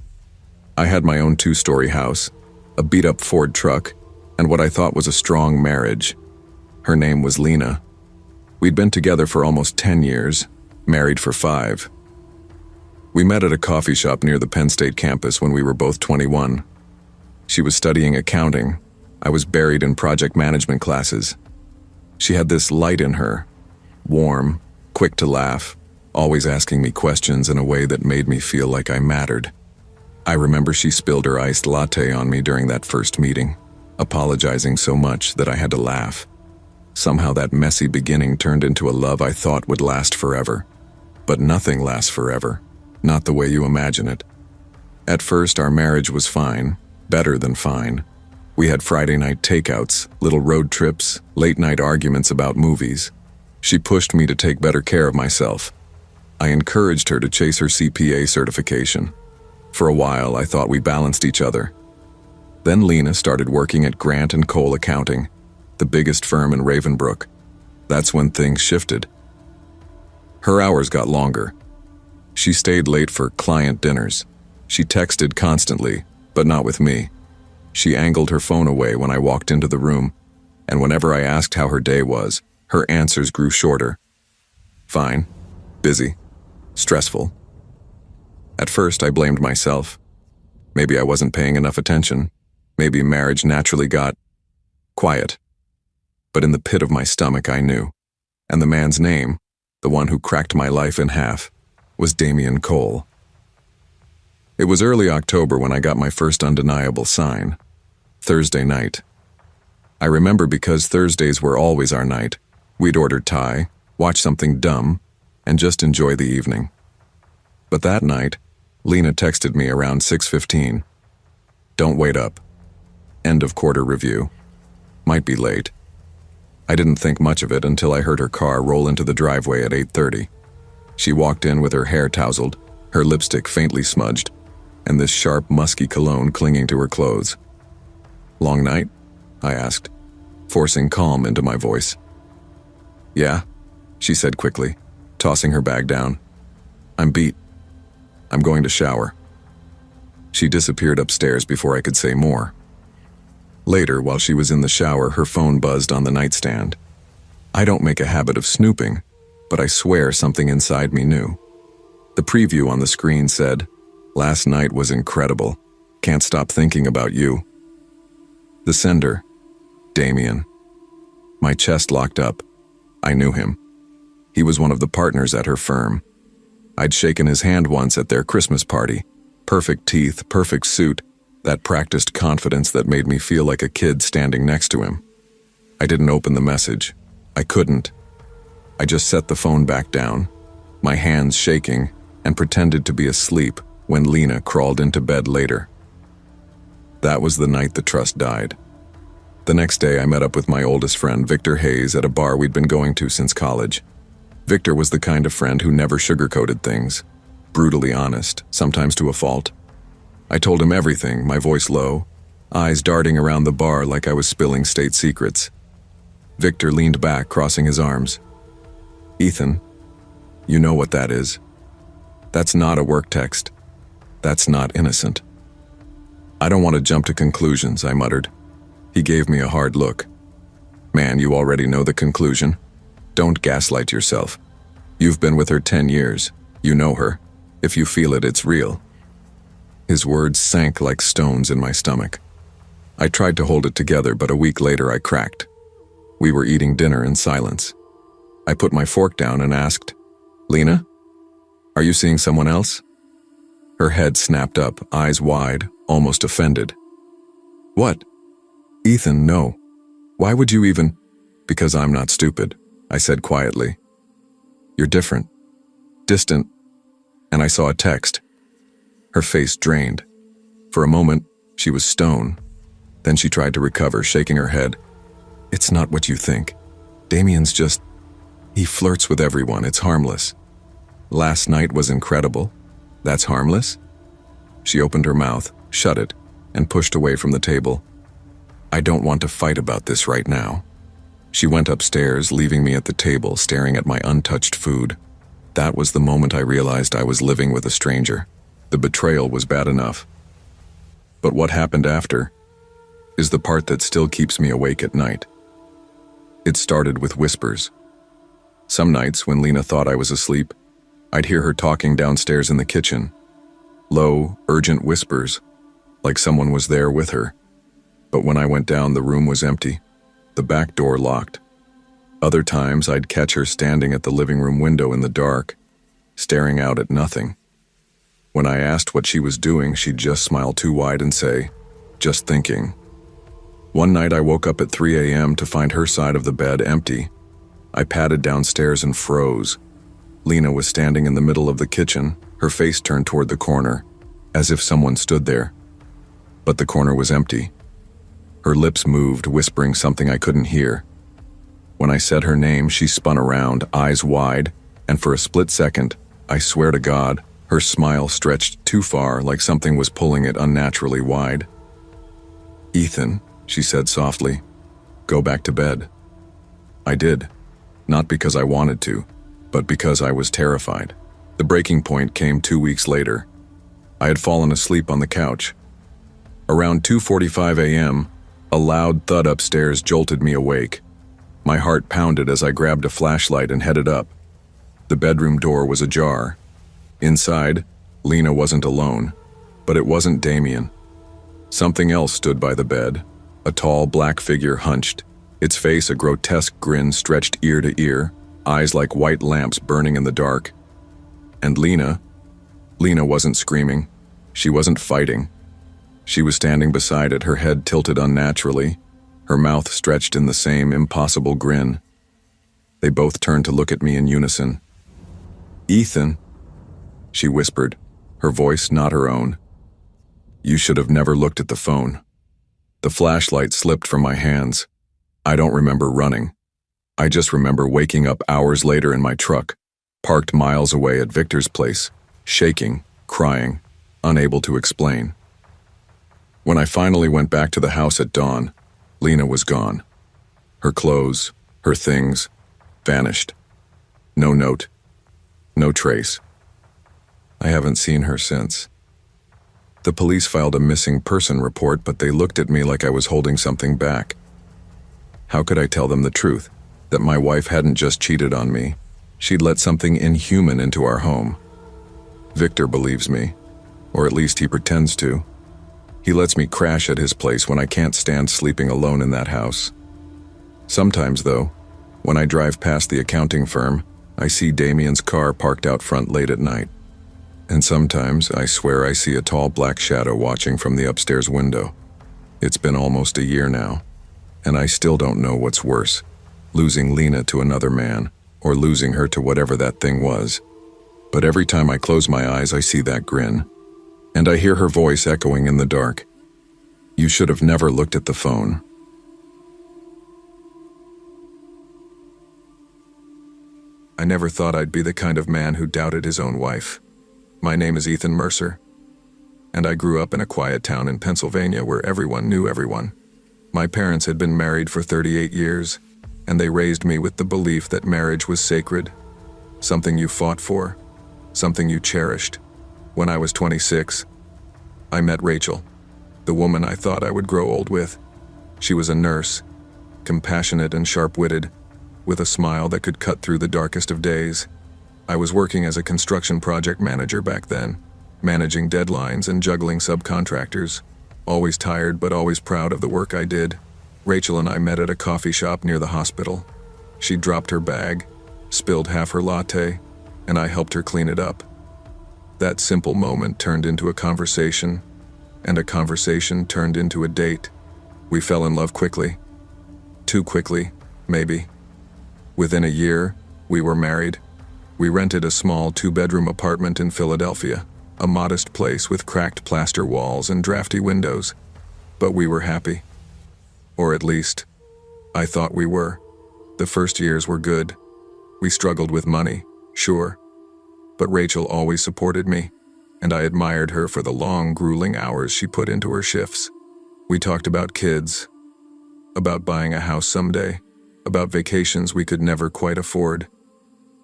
I had my own 2-story house, a beat-up Ford truck, and what I thought was a strong marriage. Her name was Lena. We'd been together for almost 10 years, married for 5. We met at a coffee shop near the Penn State campus when we were both 21. She was studying accounting. I was buried in project management classes. She had this light in her, warm, quick to laugh, always asking me questions in a way that made me feel like I mattered. I remember she spilled her iced latte on me during that first meeting, apologizing so much that I had to laugh. Somehow that messy beginning turned into a love I thought would last forever. But nothing lasts forever, not the way you imagine it. At first, our marriage was fine, better than fine. We had Friday night takeouts, little road trips, late night arguments about movies. She pushed me to take better care of myself. I encouraged her to chase her CPA certification. For a while, I thought we balanced each other. Then Lena started working at Grant & Cole Accounting, the biggest firm in Ravenbrook. That's when things shifted. Her hours got longer. She stayed late for client dinners. She texted constantly, but not with me. She angled her phone away when I walked into the room, and whenever I asked how her day was, her answers grew shorter. Fine, busy, stressful. At first, I blamed myself. Maybe I wasn't paying enough attention. Maybe marriage naturally got quiet. But in the pit of my stomach, I knew. And the man's name, the one who cracked my life in half, was Damian Cole. It was early October when I got my first undeniable sign. Thursday night. I remember because Thursdays were always our night. We'd order Thai, watch something dumb, and just enjoy the evening. But that night, Lena texted me around 6:15. Don't wait up. End of quarter review. Might be late. I didn't think much of it until I heard her car roll into the driveway at 8:30. She walked in with her hair tousled, her lipstick faintly smudged, and this sharp, musky cologne clinging to her clothes. "Long night?" I asked, forcing calm into my voice. "Yeah," she said quickly, tossing her bag down. "I'm beat. I'm going to shower." She disappeared upstairs before I could say more. Later, while she was in the shower, her phone buzzed on the nightstand. I don't make a habit of snooping, but I swear something inside me knew. The preview on the screen said, "Last night was incredible. Can't stop thinking about you." The sender, Damien. My chest locked up. I knew him. He was one of the partners at her firm. I'd shaken his hand once at their Christmas party. Perfect teeth, perfect suit, that practiced confidence that made me feel like a kid standing next to him. I didn't open the message. I couldn't. I just set the phone back down, my hands shaking, and pretended to be asleep when Lena crawled into bed later. That was the night the trust died. The next day, I met up with my oldest friend, Victor Hayes, at a bar we'd been going to since college. Victor was the kind of friend who never sugarcoated things, brutally honest, sometimes to a fault. I told him everything, my voice low, eyes darting around the bar like I was spilling state secrets. Victor leaned back, crossing his arms. "Ethan, you know what that is. That's not a work text. That's not innocent." "I don't want to jump to conclusions," I muttered. He gave me a hard look. "Man, you already know the conclusion. Don't gaslight yourself. You've been with her 10 years. You know her. If you feel it, it's real." His words sank like stones in my stomach. I tried to hold it together, but a week later I cracked. We were eating dinner in silence. I put my fork down and asked, "Lena, are you seeing someone else?" Her head snapped up, eyes wide, almost offended. "What?" "Ethan, no. Why would you even—" "Because I'm not stupid," I said quietly. "You're different, distant," and I saw a text. Her face drained. For a moment, she was stone. Then she tried to recover, shaking her head. "It's not what you think. Damien's just... he flirts with everyone, it's harmless." "Last night was incredible. That's harmless?" She opened her mouth, shut it, and pushed away from the table. "I don't want to fight about this right now." She went upstairs, leaving me at the table, staring at my untouched food. That was the moment I realized I was living with a stranger. The betrayal was bad enough. But what happened after is the part that still keeps me awake at night. It started with whispers. Some nights, when Lena thought I was asleep, I'd hear her talking downstairs in the kitchen. Low, urgent whispers, like someone was there with her. But when I went down, the room was empty, the back door locked. Other times, I'd catch her standing at the living room window in the dark, staring out at nothing. When I asked what she was doing, she'd just smile too wide and say, "Just thinking." One night I woke up at 3 a.m. to find her side of the bed empty. I padded downstairs and froze. Lena was standing in the middle of the kitchen, her face turned toward the corner, as if someone stood there. But the corner was empty. Her lips moved, whispering something I couldn't hear. When I said her name, she spun around, eyes wide, and for a split second, I swear to God, her smile stretched too far, like something was pulling it unnaturally wide. "Ethan," she said softly, "go back to bed." I did, not because I wanted to, but because I was terrified. The breaking point came 2 weeks later. I had fallen asleep on the couch. Around 2:45 a.m., a loud thud upstairs jolted me awake. My heart pounded as I grabbed a flashlight and headed up. The bedroom door was ajar. Inside, Lena wasn't alone, but it wasn't Damien. Something else stood by the bed, a tall black figure hunched, its face a grotesque grin stretched ear to ear, eyes like white lamps burning in the dark. And Lena wasn't screaming. She wasn't fighting. She was standing beside it, her head tilted unnaturally, her mouth stretched in the same impossible grin. They both turned to look at me in unison. "Ethan," she whispered, her voice not her own. "You should have never looked at the phone." The flashlight slipped from my hands. I don't remember running. I just remember waking up hours later in my truck, parked miles away at Victor's place, shaking, crying, unable to explain. When I finally went back to the house at dawn, Lena was gone. Her clothes, her things, vanished. No note, no trace. I haven't seen her since. The police filed a missing person report, but they looked at me like I was holding something back. How could I tell them the truth? That my wife hadn't just cheated on me. She'd let something inhuman into our home. Victor believes me, or at least he pretends to. He lets me crash at his place when I can't stand sleeping alone in that house. Sometimes, though, when I drive past the accounting firm, I see Damien's car parked out front late at night. And sometimes I swear I see a tall black shadow watching from the upstairs window. It's been almost a year now, and I still don't know what's worse, losing Lena to another man, or losing her to whatever that thing was. But every time I close my eyes, I see that grin, and I hear her voice echoing in the dark. You should have never looked at the phone. I never thought I'd be the kind of man who doubted his own wife. My name is Ethan Mercer, and I grew up in a quiet town in Pennsylvania where everyone knew everyone. My parents had been married for 38 years, and they raised me with the belief that marriage was sacred, something you fought for, something you cherished. When I was 26, I met Rachel, the woman I thought I would grow old with. She was a nurse, compassionate and sharp-witted, with a smile that could cut through the darkest of days. I was working as a construction project manager back then, managing deadlines and juggling subcontractors, always tired but always proud of the work I did. Rachel and I met at a coffee shop near the hospital. She dropped her bag, spilled half her latte, and I helped her clean it up. That simple moment turned into a conversation, and a conversation turned into a date. We fell in love quickly. Too quickly, maybe. Within a year, we were married. We rented a small 2-bedroom apartment in Philadelphia, a modest place with cracked plaster walls and drafty windows. But we were happy. Or at least, I thought we were. The first years were good. We struggled with money, sure. But Rachel always supported me, and I admired her for the long, grueling hours she put into her shifts. We talked about kids, about buying a house someday, about vacations we could never quite afford.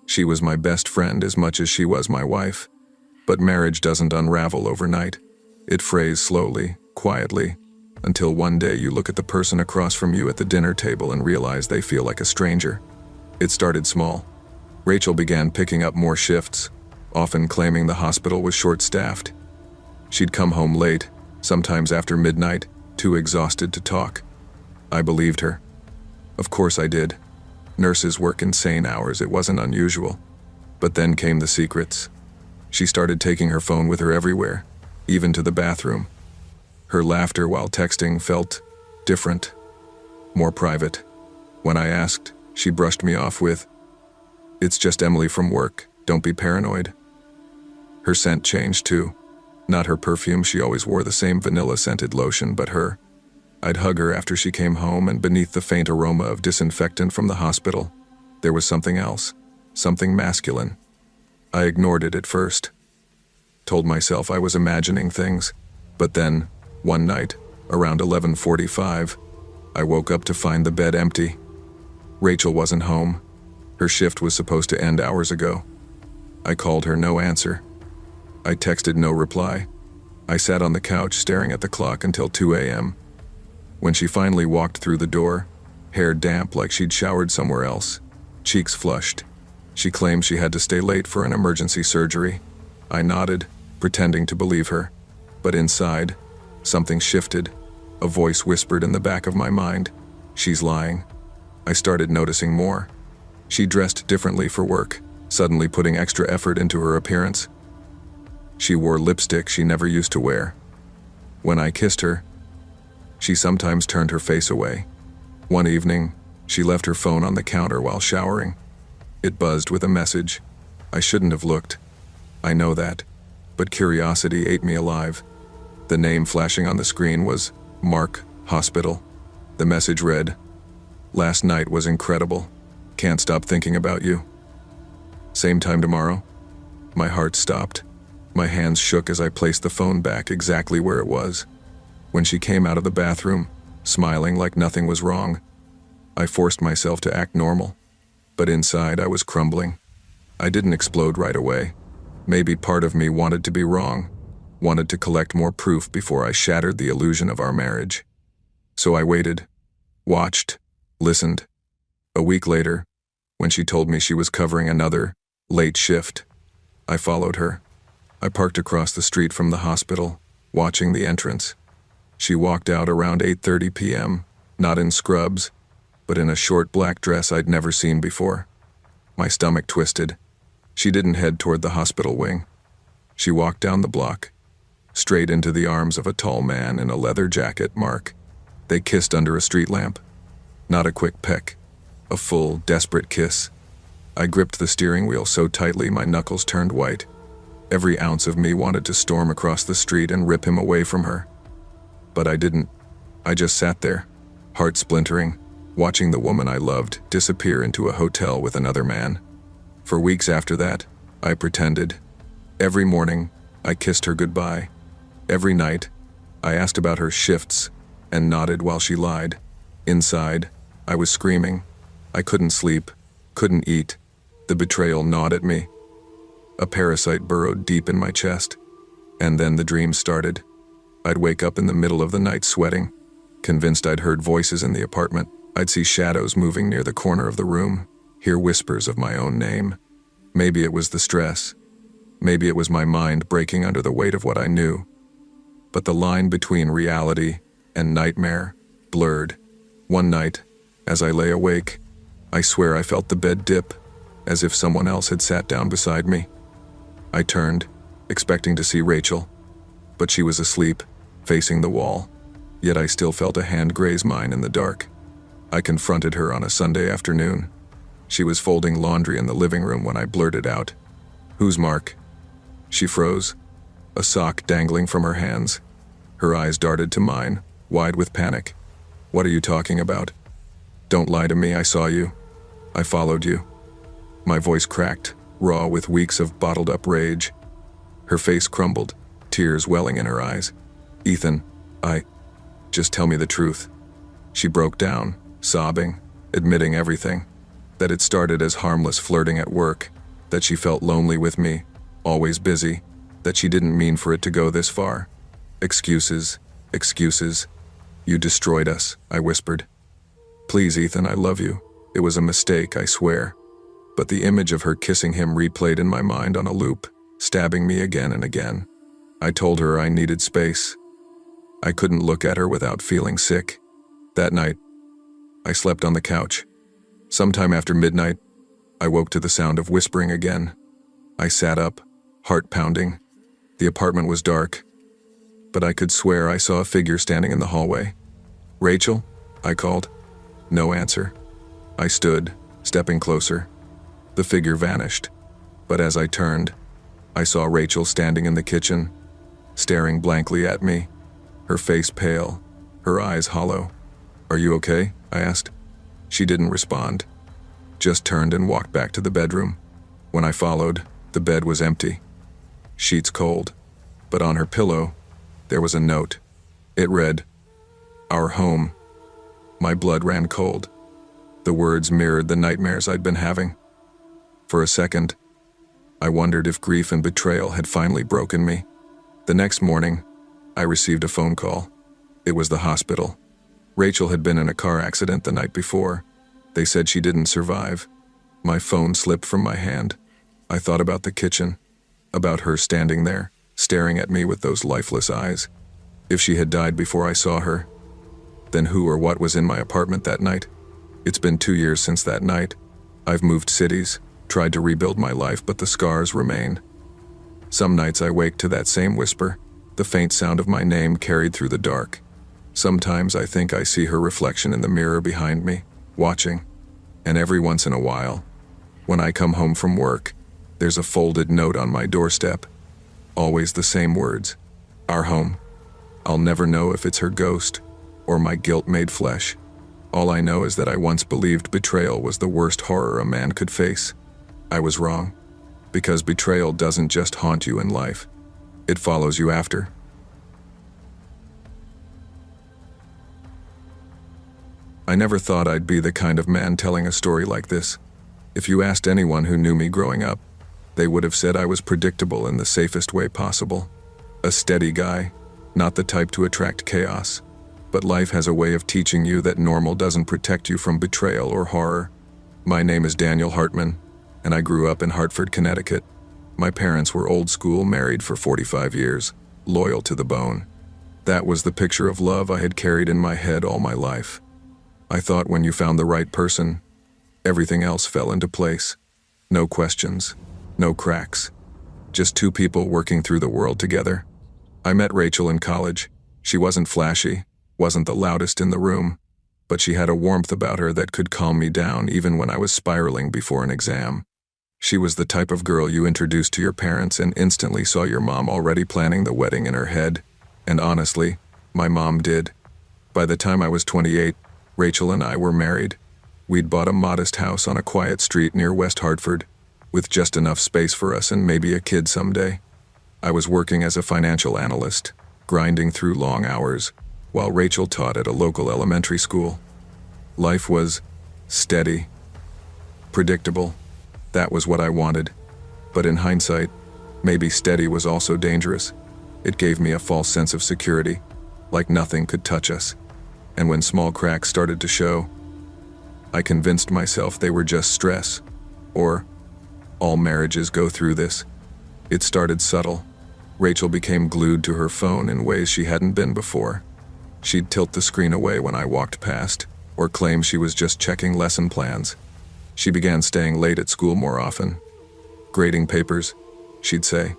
She was my best friend as much as she was my wife. But marriage doesn't unravel overnight. It frays slowly, quietly, until one day you look at the person across from you at the dinner table and realize they feel like a stranger. It started small. Rachel began picking up more shifts, often claiming the hospital was short-staffed. She'd come home late, sometimes after midnight, too exhausted to talk. I believed her. Of course I did. Nurses work insane hours, it wasn't unusual. But then came the secrets. She started taking her phone with her everywhere, even to the bathroom. Her laughter while texting felt different, more private. When I asked, she brushed me off with, "It's just Emily from work, don't be paranoid." Her scent changed too. Not her perfume, she always wore the same vanilla-scented lotion, but her. I'd hug her after she came home, and beneath the faint aroma of disinfectant from the hospital, there was something else, something masculine. I ignored it at first. Told myself I was imagining things, but then, one night, around 11:45, I woke up to find the bed empty. Rachel wasn't home. Her shift was supposed to end hours ago. I called her, no answer. I texted, no reply. I sat on the couch staring at the clock until 2 a.m. When she finally walked through the door, hair damp like she'd showered somewhere else, cheeks flushed, she claimed she had to stay late for an emergency surgery. I nodded, pretending to believe her. But inside, something shifted. A voice whispered in the back of my mind, "She's lying." I started noticing more. She dressed differently for work, suddenly putting extra effort into her appearance. She wore lipstick she never used to wear. When I kissed her, she sometimes turned her face away. One evening, she left her phone on the counter while showering. It buzzed with a message. I shouldn't have looked. I know that, but curiosity ate me alive. The name flashing on the screen was Mark Hospital. The message read, "Last night was incredible. Can't stop thinking about you. Same time tomorrow? My heart stopped. My hands shook as I placed the phone back exactly where it was. When she came out of the bathroom, smiling like nothing was wrong, I forced myself to act normal. But inside I was crumbling. I didn't explode right away. Maybe part of me wanted to be wrong, wanted to collect more proof before I shattered the illusion of our marriage. So I waited, watched, listened. A week later, when she told me she was covering another late shift, I followed her. I parked across the street from the hospital, watching the entrance. She walked out around 8:30 p.m., not in scrubs, but in a short black dress I'd never seen before. My stomach twisted. She didn't head toward the hospital wing. She walked down the block, straight into the arms of a tall man in a leather jacket. Mark. They kissed under a street lamp. Not a quick peck, a full, desperate kiss. I gripped the steering wheel so tightly my knuckles turned white. Every ounce of me wanted to storm across the street and rip him away from her. But I didn't. I just sat there, heart splintering, watching the woman I loved disappear into a hotel with another man. For weeks after that, I pretended. Every morning, I kissed her goodbye. Every night, I asked about her shifts and nodded while she lied. Inside, I was screaming. I couldn't sleep, couldn't eat. The betrayal gnawed at me. A parasite burrowed deep in my chest. And then the dreams started. I'd wake up in the middle of the night sweating, convinced I'd heard voices in the apartment. I'd see shadows moving near the corner of the room, hear whispers of my own name. Maybe it was the stress. Maybe it was my mind breaking under the weight of what I knew. But the line between reality and nightmare blurred. One night, as I lay awake, I swear I felt the bed dip, as if someone else had sat down beside me. I turned, expecting to see Rachel, but she was asleep, facing the wall. Yet I still felt a hand graze mine in the dark. I confronted her on a Sunday afternoon. She was folding laundry in the living room when I blurted out, "Who's Mark?" She froze, a sock dangling from her hands. Her eyes darted to mine, wide with panic. "What are you talking about? Don't lie to me, I saw you. I followed you." My voice cracked, raw with weeks of bottled-up rage. Her face crumbled, tears welling in her eyes. "Ethan, just tell me the truth." She broke down, sobbing, admitting everything. That it started as harmless flirting at work, that she felt lonely with me, always busy, that she didn't mean for it to go this far. Excuses, excuses. "You destroyed us," I whispered. "Please, Ethan, I love you. It was a mistake, I swear." But the image of her kissing him replayed in my mind on a loop, stabbing me again and again. I told her I needed space. I couldn't look at her without feeling sick. That night, I slept on the couch. Sometime after midnight, I woke to the sound of whispering again. I sat up, heart pounding. The apartment was dark, but I could swear I saw a figure standing in the hallway. "Rachel?" I called. No answer. I stood, stepping closer. The figure vanished, but as I turned, I saw Rachel standing in the kitchen, staring blankly at me, her face pale, her eyes hollow. "Are you okay?" I asked. She didn't respond, just turned and walked back to the bedroom. When I followed, the bed was empty, sheets cold, but on her pillow, there was a note. It read, "Our home." My blood ran cold. The words mirrored the nightmares I'd been having. For a second, I wondered if grief and betrayal had finally broken me. The next morning, I received a phone call. It was the hospital. Rachel had been in a car accident the night before. They said she didn't survive. My phone slipped from my hand. I thought about the kitchen, about her standing there, staring at me with those lifeless eyes. If she had died before I saw her, then who or what was in my apartment that night? It's been 2 years since that night. I've moved cities, tried to rebuild my life, but the scars remain. Some nights I wake to that same whisper, the faint sound of my name carried through the dark. Sometimes I think I see her reflection in the mirror behind me, watching. And every once in a while, when I come home from work, there's a folded note on my doorstep. Always the same words, "Our home." I'll never know if it's her ghost or my guilt made flesh. All I know is that I once believed betrayal was the worst horror a man could face. I was wrong, because betrayal doesn't just haunt you in life. It follows you after. I never thought I'd be the kind of man telling a story like this. If you asked anyone who knew me growing up, they would have said I was predictable in the safest way possible. A steady guy, not the type to attract chaos. But life has a way of teaching you that normal doesn't protect you from betrayal or horror. My name is Daniel Hartman, and I grew up in Hartford, Connecticut. My parents were old school, married for 45 years, loyal to the bone. That was the picture of love I had carried in my head all my life. I thought when you found the right person, everything else fell into place. No questions, no cracks. Just two people working through the world together. I met Rachel in college. She wasn't flashy, wasn't the loudest in the room, but she had a warmth about her that could calm me down even when I was spiraling before an exam. She was the type of girl you introduced to your parents and instantly saw your mom already planning the wedding in her head. And honestly, my mom did. By the time I was 28, Rachel and I were married. We'd bought a modest house on a quiet street near West Hartford, with just enough space for us and maybe a kid someday. I was working as a financial analyst, grinding through long hours, while Rachel taught at a local elementary school. Life was steady, predictable. That was what I wanted. But in hindsight, maybe steady was also dangerous. It gave me a false sense of security, like nothing could touch us. And when small cracks started to show, I convinced myself they were just stress, or all marriages go through this. It started subtle. Rachel became glued to her phone in ways she hadn't been before. She'd tilt the screen away when I walked past, or claim she was just checking lesson plans. She began staying late at school more often. Grading papers, she'd say.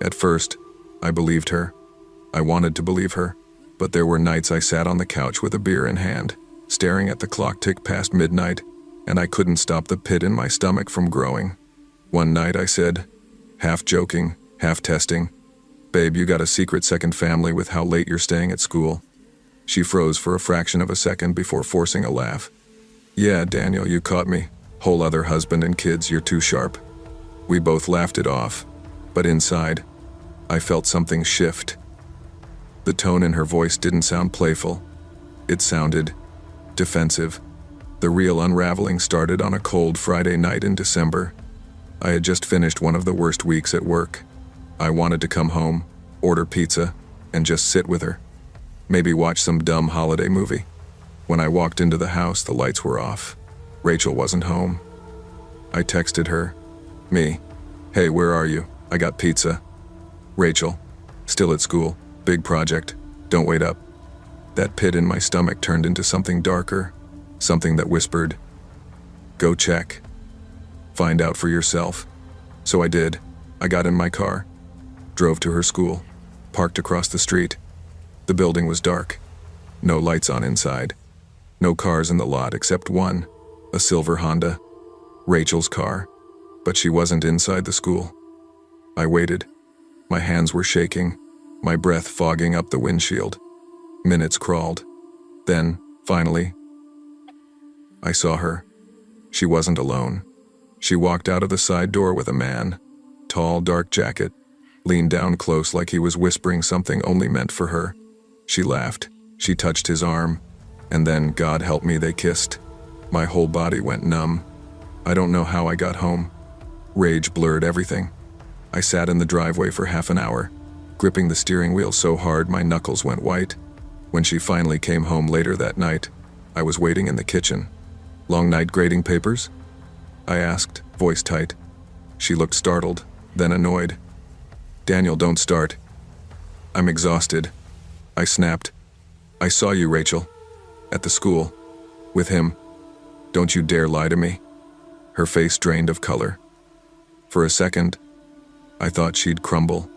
At first, I believed her. I wanted to believe her, but there were nights I sat on the couch with a beer in hand, staring at the clock tick past midnight, and I couldn't stop the pit in my stomach from growing. One night I said, half joking, half testing, "Babe, you got a secret second family with how late you're staying at school?" She froze for a fraction of a second before forcing a laugh. "Yeah, Daniel, you caught me. Whole other husband and kids, you're too sharp." We both laughed it off, but inside, I felt something shift. The tone in her voice didn't sound playful. It sounded defensive. The real unraveling started on a cold Friday night in December. I had just finished one of the worst weeks at work. I wanted to come home, order pizza, and just sit with her. Maybe watch some dumb holiday movie. When I walked into the house, the lights were off. Rachel wasn't home. I texted her, me, "Hey, where are you? I got pizza." Rachel, "Still at school. Big project. Don't wait up." That pit in my stomach turned into something darker, something that whispered, "Go check. Find out for yourself." So I did. I got in my car, drove to her school, parked across the street. The building was dark. No lights on inside. No cars in the lot except one, a silver Honda, Rachel's car, but she wasn't inside the school. I waited. My hands were shaking, my breath fogging up the windshield. Minutes crawled. Then, finally, I saw her. She wasn't alone. She walked out of the side door with a man, tall, dark jacket, leaned down close like he was whispering something only meant for her. She laughed. She touched his arm, and then, God help me, they kissed. My whole body went numb. I don't know how I got home. Rage blurred everything. I sat in the driveway for half an hour, gripping the steering wheel so hard my knuckles went white. When she finally came home later that night, I was waiting in the kitchen. "Long night grading papers?" I asked, voice tight. She looked startled, then annoyed. "Daniel, don't start. I'm exhausted." I snapped. "I saw you, Rachel. At the school. With him. Don't you dare lie to me." Her face drained of color. For a second, I thought she'd crumble,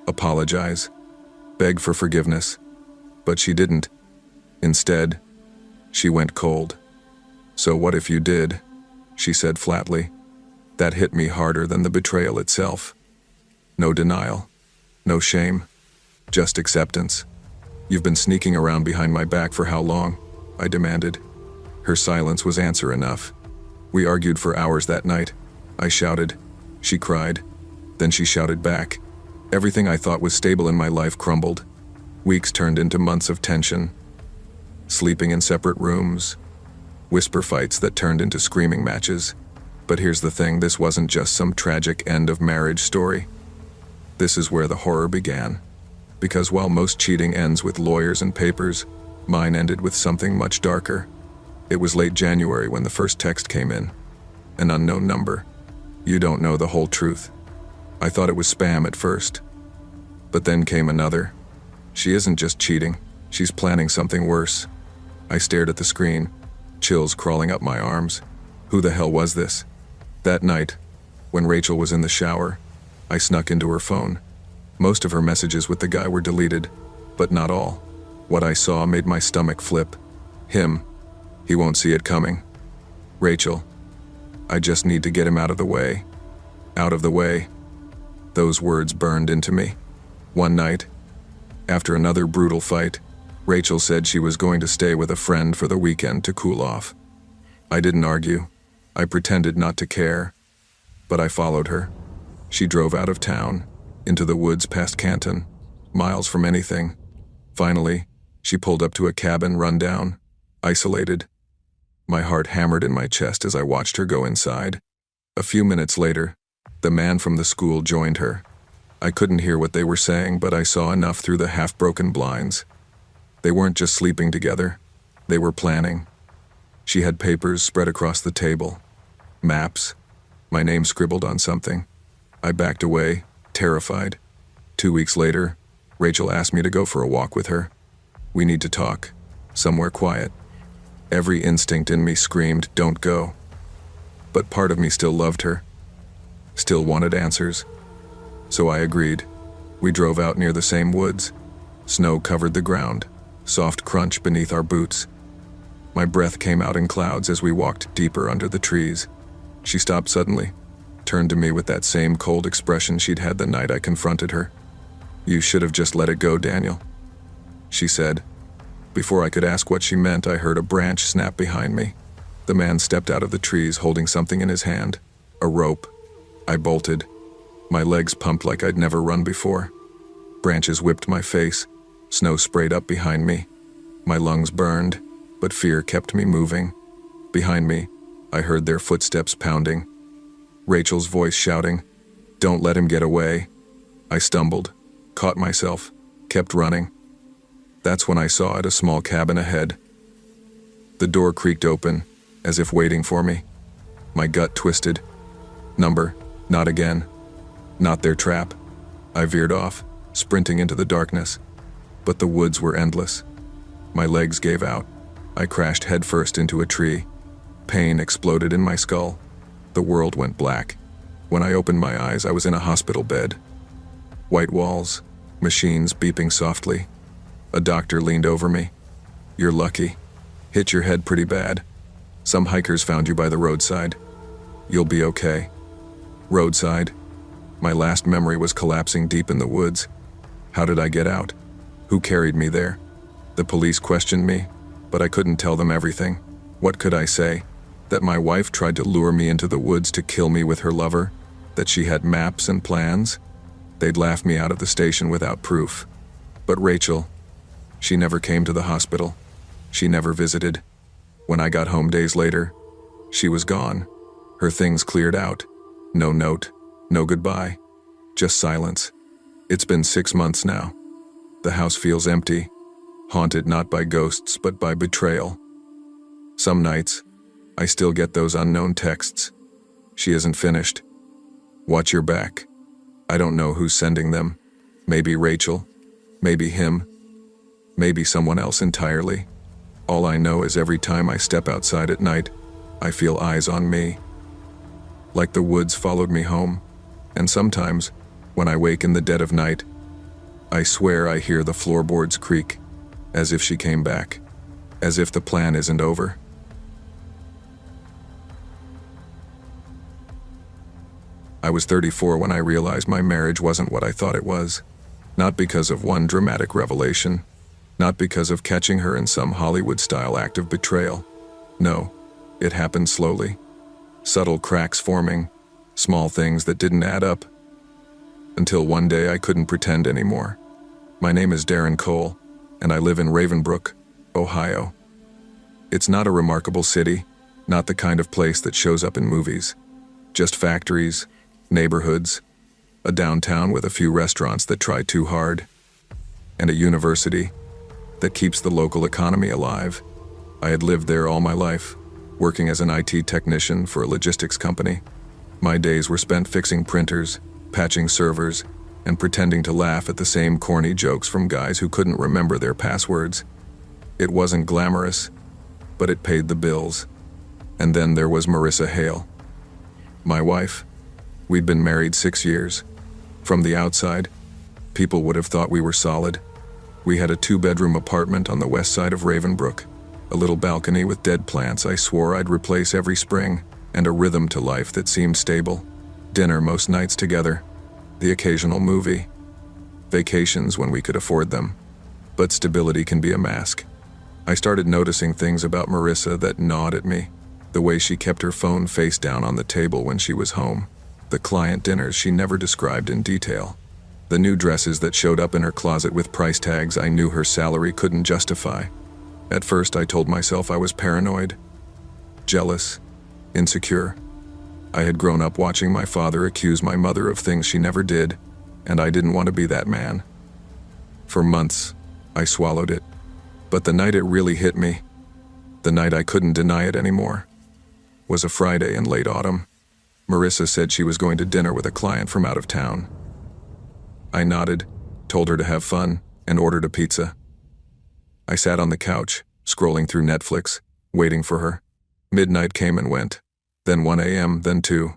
apologize, beg for forgiveness. But she didn't. Instead, she went cold. "So what if you did?" she said flatly. That hit me harder than the betrayal itself. No denial, no shame, just acceptance. "You've been sneaking around behind my back for how long?" I demanded. Her silence was answer enough. We argued for hours that night. I shouted. She cried. Then she shouted back. Everything I thought was stable in my life crumbled. Weeks turned into months of tension. Sleeping in separate rooms. Whisper fights that turned into screaming matches. But here's the thing, this wasn't just some tragic end of marriage story. This is where the horror began. Because while most cheating ends with lawyers and papers, mine ended with something much darker. It was late January when the first text came in. An unknown number. You don't know the whole truth. I thought it was spam at first. But then came another. She isn't just cheating, she's planning something worse. I stared at the screen, chills crawling up my arms. Who the hell was this? That night, when Rachel was in the shower, I snuck into her phone. Most of her messages with the guy were deleted, but not all. What I saw made my stomach flip. Him. He won't see it coming. Rachel. I just need to get him out of the way. Out of the way. Those words burned into me. One night, after another brutal fight, Rachel said she was going to stay with a friend for the weekend to cool off. I didn't argue. I pretended not to care. But I followed her. She drove out of town, into the woods past Canton, miles from anything. Finally, she pulled up to a cabin run down, isolated. My heart hammered in my chest as I watched her go inside. A few minutes later, the man from the school joined her. I couldn't hear what they were saying, but I saw enough through the half-broken blinds. They weren't just sleeping together. They were planning. She had papers spread across the table. Maps. My name scribbled on something. I backed away, terrified. 2 weeks later, Rachel asked me to go for a walk with her. We need to talk. Somewhere quiet. Every instinct in me screamed, don't go. But part of me still loved her. Still wanted answers. So I agreed. We drove out near the same woods. Snow covered the ground, soft crunch beneath our boots. My breath came out in clouds as we walked deeper under the trees. She stopped suddenly, turned to me with that same cold expression she'd had the night I confronted her. You should have just let it go, Daniel, she said. Before I could ask what she meant, I heard a branch snap behind me. The man stepped out of the trees holding something in his hand, a rope. I bolted. My legs pumped like I'd never run before. Branches whipped my face. Snow sprayed up behind me. My lungs burned, but fear kept me moving. Behind me, I heard their footsteps pounding. Rachel's voice shouting, "Don't let him get away." I stumbled, caught myself, kept running. That's when I saw it, a small cabin ahead. The door creaked open, as if waiting for me. My gut twisted. Number, not again. Not their trap. I veered off, sprinting into the darkness. But the woods were endless. My legs gave out. I crashed headfirst into a tree. Pain exploded in my skull. The world went black. When I opened my eyes, I was in a hospital bed. White walls, machines beeping softly. A doctor leaned over me. "You're lucky. Hit your head pretty bad. Some hikers found you by the roadside. You'll be okay." Roadside. My last memory was collapsing deep in the woods. How did I get out? Who carried me there? The police questioned me, but I couldn't tell them everything. What could I say? That my wife tried to lure me into the woods to kill me with her lover? That she had maps and plans? They'd laugh me out of the station without proof. But Rachel, she never came to the hospital. She never visited. When I got home days later, she was gone. Her things cleared out. No note, no goodbye, just silence. It's been 6 months now. The house feels empty, haunted not by ghosts but by betrayal. Some nights, I still get those unknown texts. She isn't finished. Watch your back. I don't know who's sending them. Maybe Rachel, maybe him, maybe someone else entirely. All I know is every time I step outside at night, I feel eyes on me. Like the woods followed me home, and sometimes, when I wake in the dead of night, I swear I hear the floorboards creak, as if she came back, as if the plan isn't over. I was 34 when I realized my marriage wasn't what I thought it was. Not because of one dramatic revelation, not because of catching her in some Hollywood-style act of betrayal, No, it happened slowly. Subtle cracks forming, small things that didn't add up. Until one day I couldn't pretend anymore. My name is Darren Cole, and I live in Ravenbrook, Ohio. It's not a remarkable city, not the kind of place that shows up in movies. Just factories, neighborhoods, a downtown with a few restaurants that try too hard, and a university that keeps the local economy alive. I had lived there all my life, working as an IT technician for a logistics company. My days were spent fixing printers, patching servers, and pretending to laugh at the same corny jokes from guys who couldn't remember their passwords. It wasn't glamorous, but it paid the bills. And then there was Marissa Hale, my wife. We'd been married 6 years. From the outside, people would have thought we were solid. We had a 2-bedroom apartment on the west side of Ravenbrook, a little balcony with dead plants I swore I'd replace every spring, and a rhythm to life that seemed stable. Dinner most nights together, the occasional movie, vacations when we could afford them. But stability can be a mask. I started noticing things about Marissa that gnawed at me. The way she kept her phone face down on the table when she was home. The client dinners she never described in detail. The new dresses that showed up in her closet with price tags I knew her salary couldn't justify. At first I told myself I was paranoid, jealous, insecure. I had grown up watching my father accuse my mother of things she never did, and I didn't want to be that man. For months, I swallowed it. But the night it really hit me, the night I couldn't deny it anymore, was a Friday in late autumn. Marissa said she was going to dinner with a client from out of town. I nodded, told her to have fun, and ordered a pizza. I sat on the couch, scrolling through Netflix, waiting for her. Midnight came and went. Then 1 a.m., then 2.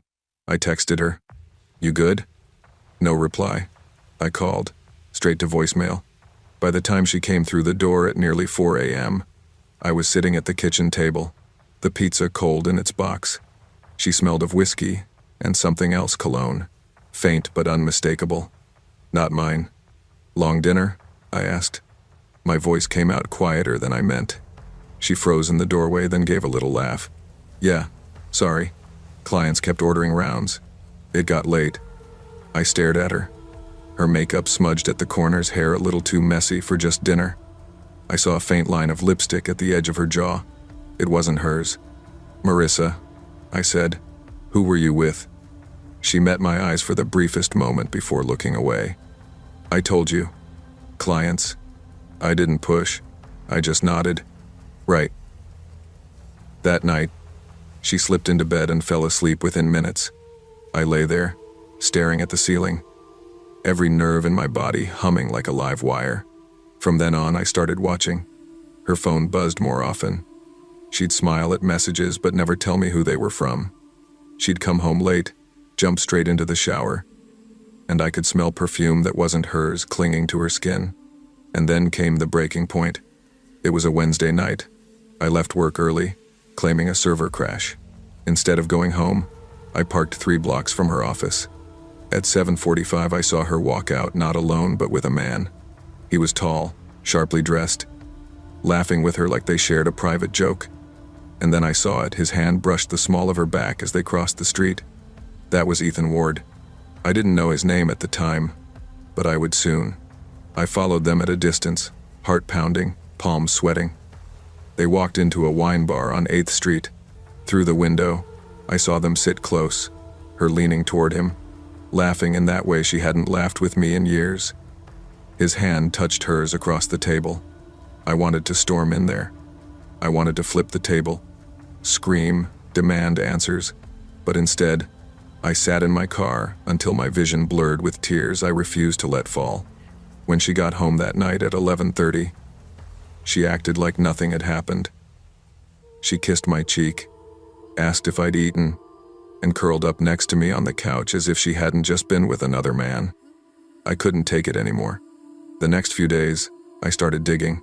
I texted her. "You good?" No reply. I called, straight to voicemail. By the time she came through the door at nearly 4 a.m., I was sitting at the kitchen table, the pizza cold in its box. She smelled of whiskey and something else cologne, faint but unmistakable. Not mine. "Long dinner?" I asked. My voice came out quieter than I meant. She froze in the doorway, then gave a little laugh. "Yeah, sorry. Clients kept ordering rounds. It got late." I stared at her. Her makeup smudged at the corners, hair a little too messy for just dinner. I saw a faint line of lipstick at the edge of her jaw. It wasn't hers. "Marissa," I said. "Who were you with?" She met my eyes for the briefest moment before looking away. "I told you. Clients." I didn't push. I just nodded. "Right." That night, she slipped into bed and fell asleep within minutes. I lay there, staring at the ceiling, every nerve in my body humming like a live wire. From then on, I started watching. Her phone buzzed more often. She'd smile at messages but never tell me who they were from. She'd come home late, jump straight into the shower, and I could smell perfume that wasn't hers clinging to her skin. And then came the breaking point. It was a Wednesday night. I left work early, claiming a server crash. Instead of going home, I parked 3 blocks from her office. At 7:45, I saw her walk out, not alone but with a man. He was tall, sharply dressed, laughing with her like they shared a private joke. And then I saw it. His hand brushed the small of her back as they crossed the street. That was Ethan Ward. I didn't know his name at the time, but I would soon. I followed them at a distance, heart pounding, palms sweating. They walked into a wine bar on 8th Street. Through the window, I saw them sit close, her leaning toward him, laughing in that way she hadn't laughed with me in years. His hand touched hers across the table. I wanted to storm in there. I wanted to flip the table, scream, demand answers, but instead, I sat in my car until my vision blurred with tears I refused to let fall. When she got home that night at 11:30, she acted like nothing had happened. She kissed my cheek, asked if I'd eaten, and curled up next to me on the couch as if she hadn't just been with another man. I couldn't take it anymore. The next few days, I started digging.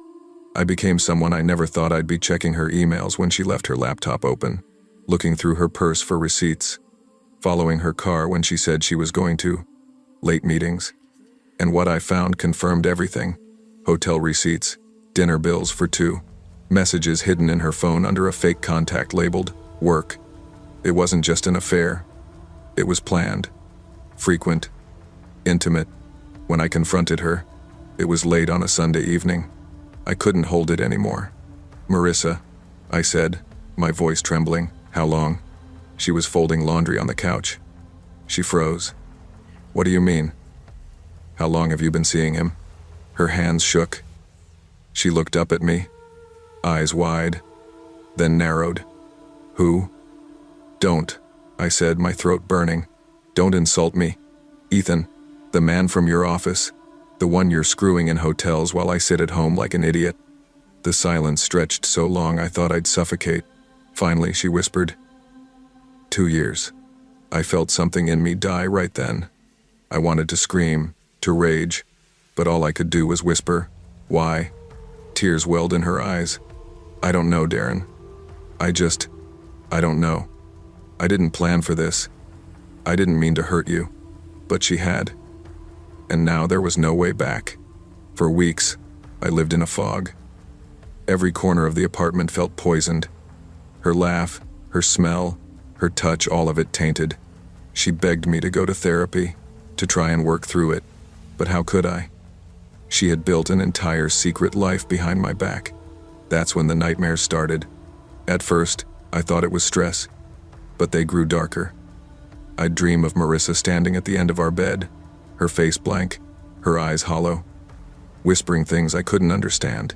I became someone I never thought I'd be, checking her emails when she left her laptop open, looking through her purse for receipts, following her car when she said she was going to, late meetings. And what I found confirmed everything. Hotel receipts, dinner bills for 2, Messages hidden in her phone under a fake contact labeled work. It wasn't just an affair. It was planned, frequent, intimate. When I confronted her, it was late on a Sunday evening. I couldn't hold it anymore. "Marissa," I said, my voice trembling. "How long?" She was folding laundry on the couch. She froze. "What do you mean? How long have you been seeing him?" Her hands shook. She looked up at me, eyes wide, then narrowed. "Who?" "Don't," I said, my throat burning. "Don't insult me. Ethan, the man from your office, the one you're screwing in hotels while I sit at home like an idiot." The silence stretched so long I thought I'd suffocate. Finally, she whispered, 2 years. I felt something in me die right then. I wanted to scream, to rage, but all I could do was whisper, "Why?" Tears welled in her eyes. "I don't know, Darren. I don't know. I didn't plan for this. I didn't mean to hurt you." But she had. And now there was no way back. For weeks, I lived in a fog. Every corner of the apartment felt poisoned. Her laugh, her smell, her touch, all of it tainted. She begged me to go to therapy, to try and work through it. But how could I? She had built an entire secret life behind my back. That's when the nightmares started. At first, I thought it was stress, but they grew darker. I'd dream of Marissa standing at the end of our bed, her face blank, her eyes hollow, whispering things I couldn't understand.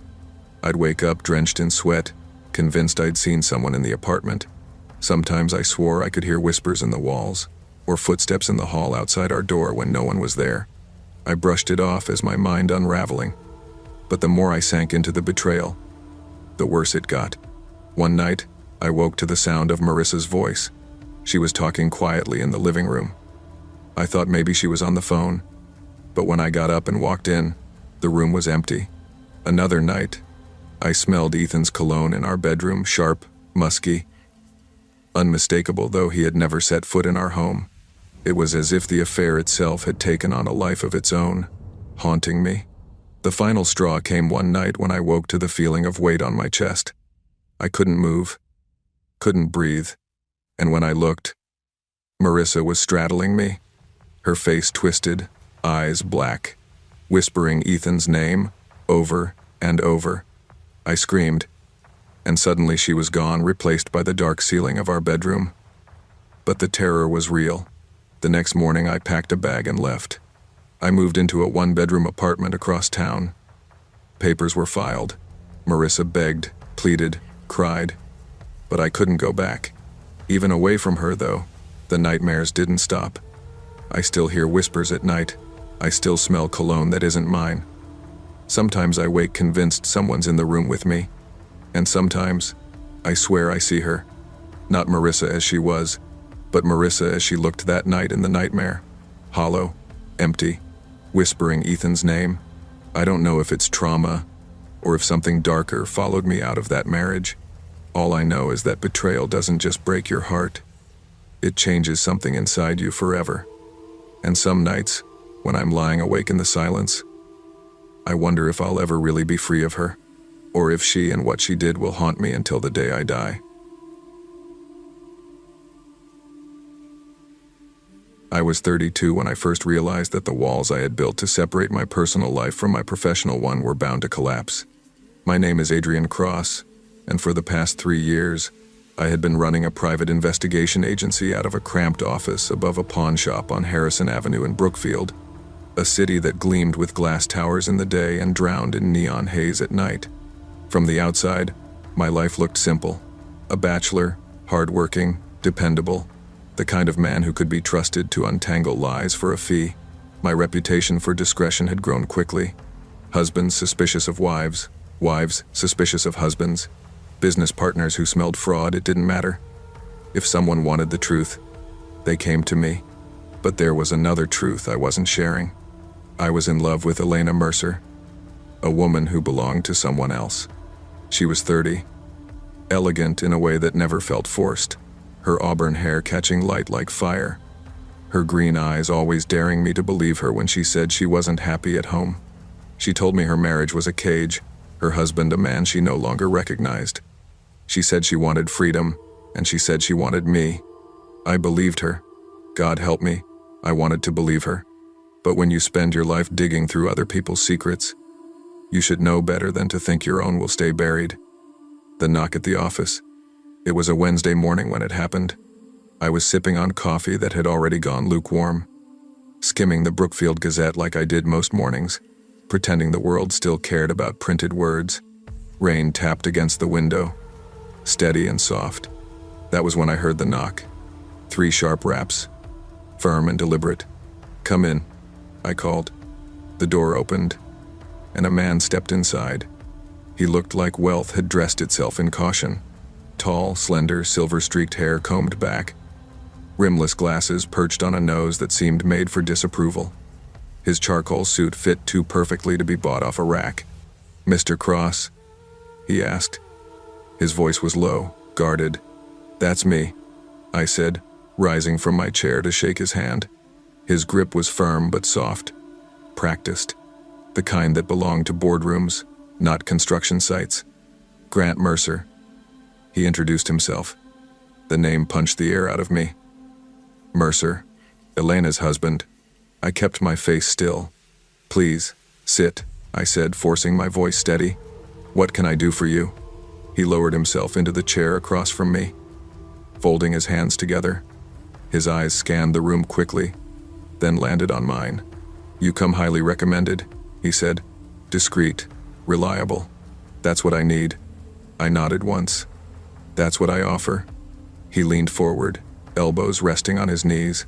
I'd wake up drenched in sweat, convinced I'd seen someone in the apartment. Sometimes I swore I could hear whispers in the walls, or footsteps in the hall outside our door when no one was there. I brushed it off as my mind unraveling. But the more I sank into the betrayal, the worse it got. One night, I woke to the sound of Marissa's voice. She was talking quietly in the living room. I thought maybe she was on the phone, but when I got up and walked in, the room was empty. Another night, I smelled Ethan's cologne in our bedroom, sharp, musky, unmistakable though he had never set foot in our home. It was as if the affair itself had taken on a life of its own, haunting me. The final straw came one night when I woke to the feeling of weight on my chest. I couldn't move, couldn't breathe, and when I looked, Marissa was straddling me, her face twisted, eyes black, whispering Ethan's name over and over. I screamed, and suddenly she was gone, replaced by the dark ceiling of our bedroom. But the terror was real. The next morning I packed a bag and left. I moved into a one-bedroom apartment across town. Papers were filed. Marissa begged, pleaded, cried, but I couldn't go back. Even away from her, though, the nightmares didn't stop. I still hear whispers at night. I still smell cologne that isn't mine. Sometimes I wake convinced someone's in the room with me, and sometimes I swear I see her. Not Marissa as she was, but Marissa as she looked that night in the nightmare. Hollow, empty, whispering Ethan's name. I don't know if it's trauma, or if something darker followed me out of that marriage. All I know is that betrayal doesn't just break your heart. It changes something inside you forever. And some nights, when I'm lying awake in the silence, I wonder if I'll ever really be free of her, or if she and what she did will haunt me until the day I die. I was 32 when I first realized that the walls I had built to separate my personal life from my professional one were bound to collapse. My name is Adrian Cross, and for the past 3 years, I had been running a private investigation agency out of a cramped office above a pawn shop on Harrison Avenue in Brookfield, a city that gleamed with glass towers in the day and drowned in neon haze at night. From the outside, my life looked simple. A bachelor, hardworking, dependable, the kind of man who could be trusted to untangle lies for a fee. My reputation for discretion had grown quickly. Husbands suspicious of wives, wives suspicious of husbands, business partners who smelled fraud. It didn't matter. If someone wanted the truth, they came to me. But there was another truth I wasn't sharing. I was in love with Lena Mercer, a woman who belonged to someone else. She was 30, elegant in a way that never felt forced, her auburn hair catching light like fire, her green eyes always daring me to believe her when she said she wasn't happy at home. She told me her marriage was a cage, Her husband, a man she no longer recognized. She said she wanted freedom, and she said she wanted me. I believed her. God help me, I wanted to believe her. But when you spend your life digging through other people's secrets, you should know better than to think your own will stay buried. The knock at the office. It was a Wednesday morning when it happened. I was sipping on coffee that had already gone lukewarm, skimming the Brookfield Gazette like I did most mornings, pretending the world still cared about printed words. Rain tapped against the window, steady and soft. That was when I heard the knock. 3 sharp raps, firm and deliberate. "Come in," I called. The door opened, and a man stepped inside. He looked like wealth had dressed itself in caution. Tall, slender, silver-streaked hair combed back. Rimless glasses perched on a nose that seemed made for disapproval. His charcoal suit fit too perfectly to be bought off a rack. "Mr. Cross?" he asked. His voice was low, guarded. "That's me," I said, rising from my chair to shake his hand. His grip was firm but soft, practiced, the kind that belonged to boardrooms, not construction sites. "Grant Mercer." He introduced himself. The name punched the air out of me. Mercer, Elena's husband. I kept my face still. "Please, sit," I said, forcing my voice steady. "What can I do for you?" He lowered himself into the chair across from me, folding his hands together. His eyes scanned the room quickly, then landed on mine. "You come highly recommended," he said. "Discreet, reliable. That's what I need." I nodded once. "That's what I offer." He leaned forward, elbows resting on his knees.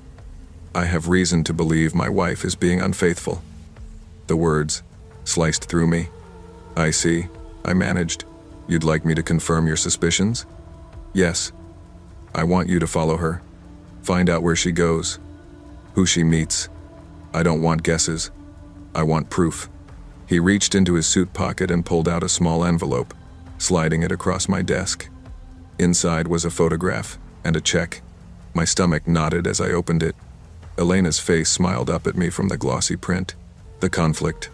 "I have reason to believe my wife is being unfaithful." The words sliced through me. "I see," I managed. "You'd like me to confirm your suspicions?" "Yes. I want you to follow her. Find out where she goes, who she meets. I don't want guesses. I want proof." He reached into his suit pocket and pulled out a small envelope, sliding it across my desk. Inside was a photograph and a check. My stomach knotted as I opened it. Elena's face smiled up at me from the glossy print. The conflict.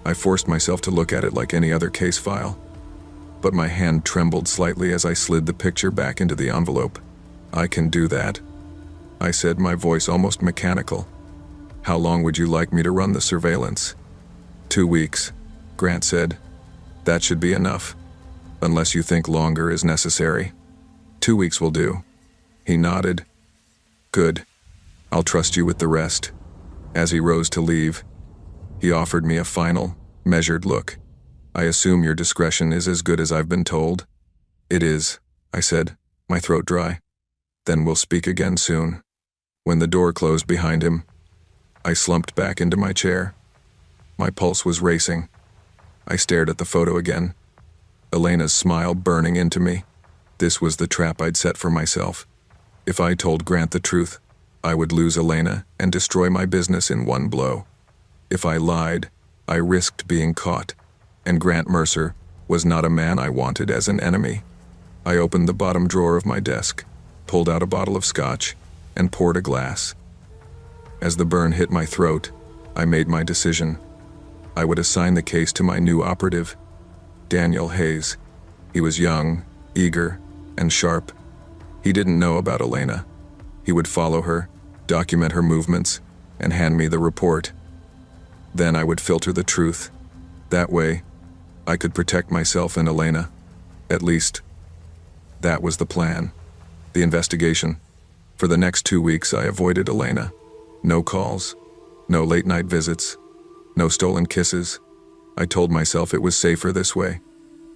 I forced myself to look at it like any other case file, but my hand trembled slightly as I slid the picture back into the envelope. "I can do that," I said, my voice almost mechanical. "How long would you like me to run the surveillance?" 2 weeks, Grant said. "That should be enough, unless you think longer is necessary." 2 weeks will do." He nodded. "Good. I'll trust you with the rest." As he rose to leave, he offered me a final, measured look. "I assume your discretion is as good as I've been told?" "It is," I said, my throat dry. "Then we'll speak again soon." When the door closed behind him, I slumped back into my chair. My pulse was racing. I stared at the photo again, Elena's smile burning into me. This was the trap I'd set for myself. If I told Grant the truth, I would lose Elena and destroy my business in one blow. If I lied, I risked being caught, and Grant Mercer was not a man I wanted as an enemy. I opened the bottom drawer of my desk, pulled out a bottle of scotch, and poured a glass. As the burn hit my throat, I made my decision. I would assign the case to my new operative, Daniel Hayes. He was young, eager, and sharp. He didn't know about Elena. He would follow her, document her movements, and hand me the report. Then I would filter the truth. That way, I could protect myself and Elena. At least, that was the plan. The investigation. For the next 2 weeks, I avoided Elena. No calls, no late-night visits, no stolen kisses. I told myself it was safer this way,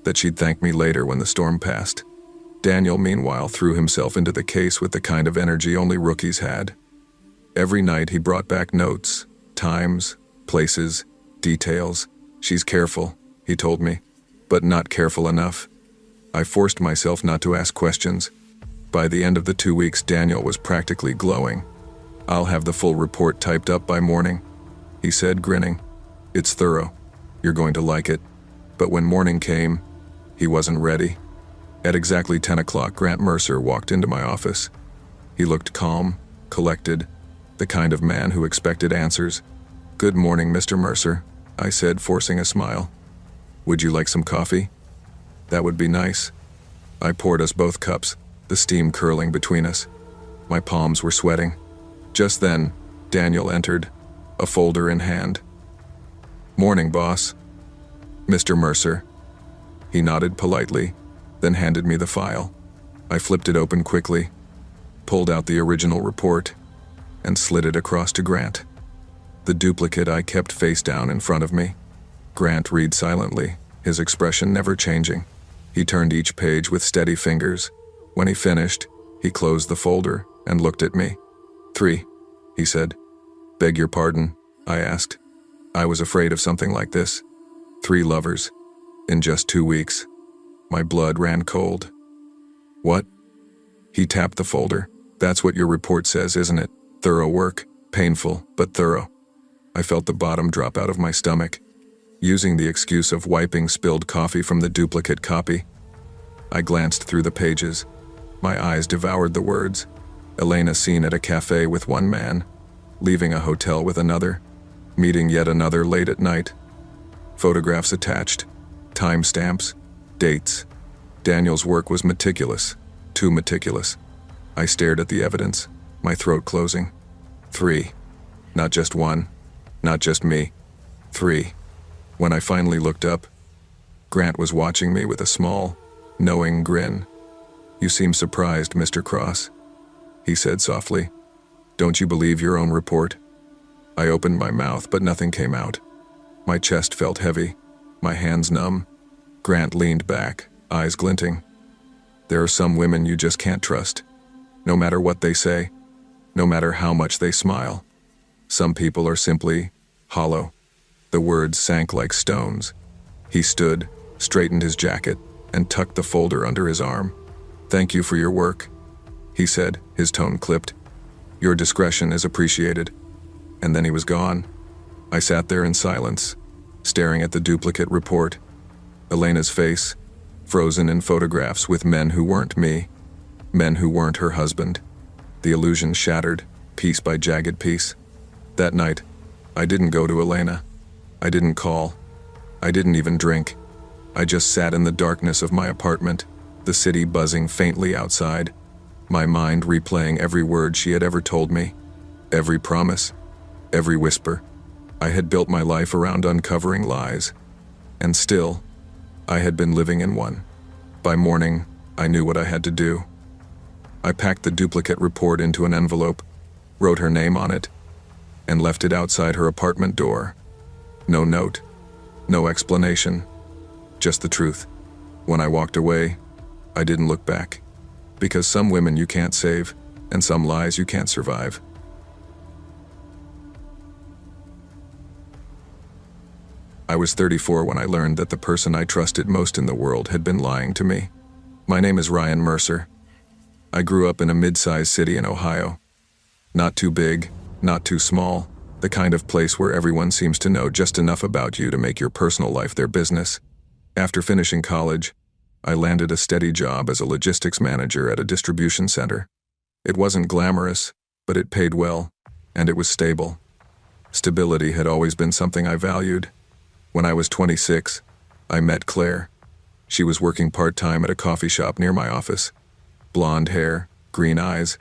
that she'd thank me later when the storm passed. Daniel, meanwhile, threw himself into the case with the kind of energy only rookies had. Every night he brought back notes, times, places, details. "She's careful," he told me, "but not careful enough." I forced myself not to ask questions. By the end of the 2 weeks, Daniel was practically glowing. "I'll have the full report typed up by morning," he said, grinning. "It's thorough. You're going to like it." But when morning came, he wasn't ready. At exactly 10 o'clock, Grant Mercer walked into my office. He looked calm, collected, the kind of man who expected answers. "Good morning, Mr. Mercer," I said, forcing a smile. Would you like some coffee? That would be nice. I poured us both cups, the steam curling between us. My palms were sweating. Just then, Daniel entered, a folder in hand. Morning, boss. Mr. Mercer. He nodded politely, then handed me the file. I flipped it open quickly, pulled out the original report, and slid it across to Grant. The duplicate I kept face down in front of me. Grant read silently, his expression never changing. He turned each page with steady fingers. When he finished, he closed the folder and looked at me. 3, he said. Beg your pardon, I asked. I was afraid of something like this. 3 lovers, in just 2 weeks. My blood ran cold. What? He tapped the folder. That's what your report says, isn't it? Thorough work, painful, but thorough. I felt the bottom drop out of my stomach. Using the excuse of wiping spilled coffee from the duplicate copy, I glanced through the pages. My eyes devoured the words. Elena seen at a cafe with one man, leaving a hotel with another, meeting yet another late at night. Photographs attached, timestamps, dates. Daniel's work was meticulous, too meticulous. I stared at the evidence, my throat closing. 3. Not just one, not just me. 3. When I finally looked up, Grant was watching me with a small, knowing grin. You seem surprised, Mr. Cross, he said softly. Don't you believe your own report? I opened my mouth, but nothing came out. My chest felt heavy, my hands numb. Grant leaned back, eyes glinting. There are some women you just can't trust, no matter what they say, no matter how much they smile. Some people are simply hollow. The words sank like stones. He stood, straightened his jacket, and tucked the folder under his arm. Thank you for your work, he said, his tone clipped. Your discretion is appreciated. And then he was gone. I sat there in silence, staring at the duplicate report. Elena's face, frozen in photographs with men who weren't me, men who weren't her husband. The illusion shattered, piece by jagged piece. That night, I didn't go to Elena. I didn't call. I didn't even drink. I just sat in the darkness of my apartment, the city buzzing faintly outside, my mind replaying every word she had ever told me, every promise, every whisper. I had built my life around uncovering lies, and still, I had been living in one. By morning, I knew what I had to do. I packed the duplicate report into an envelope, wrote her name on it, and left it outside her apartment door. No note, no explanation, just the truth. When I walked away, I didn't look back, because some women you can't save, and some lies you can't survive. I was 34 when I learned that the person I trusted most in the world had been lying to me. My name is Ryan Mercer. I grew up in a mid-sized city in Ohio. Not too big, not too small, the kind of place where everyone seems to know just enough about you to make your personal life their business. After finishing college, I landed a steady job as a logistics manager at a distribution center. It wasn't glamorous, but it paid well, and it was stable. Stability had always been something I valued. When I was 26, I met Claire. She was working part-time at a coffee shop near my office. Blonde hair, green eyes,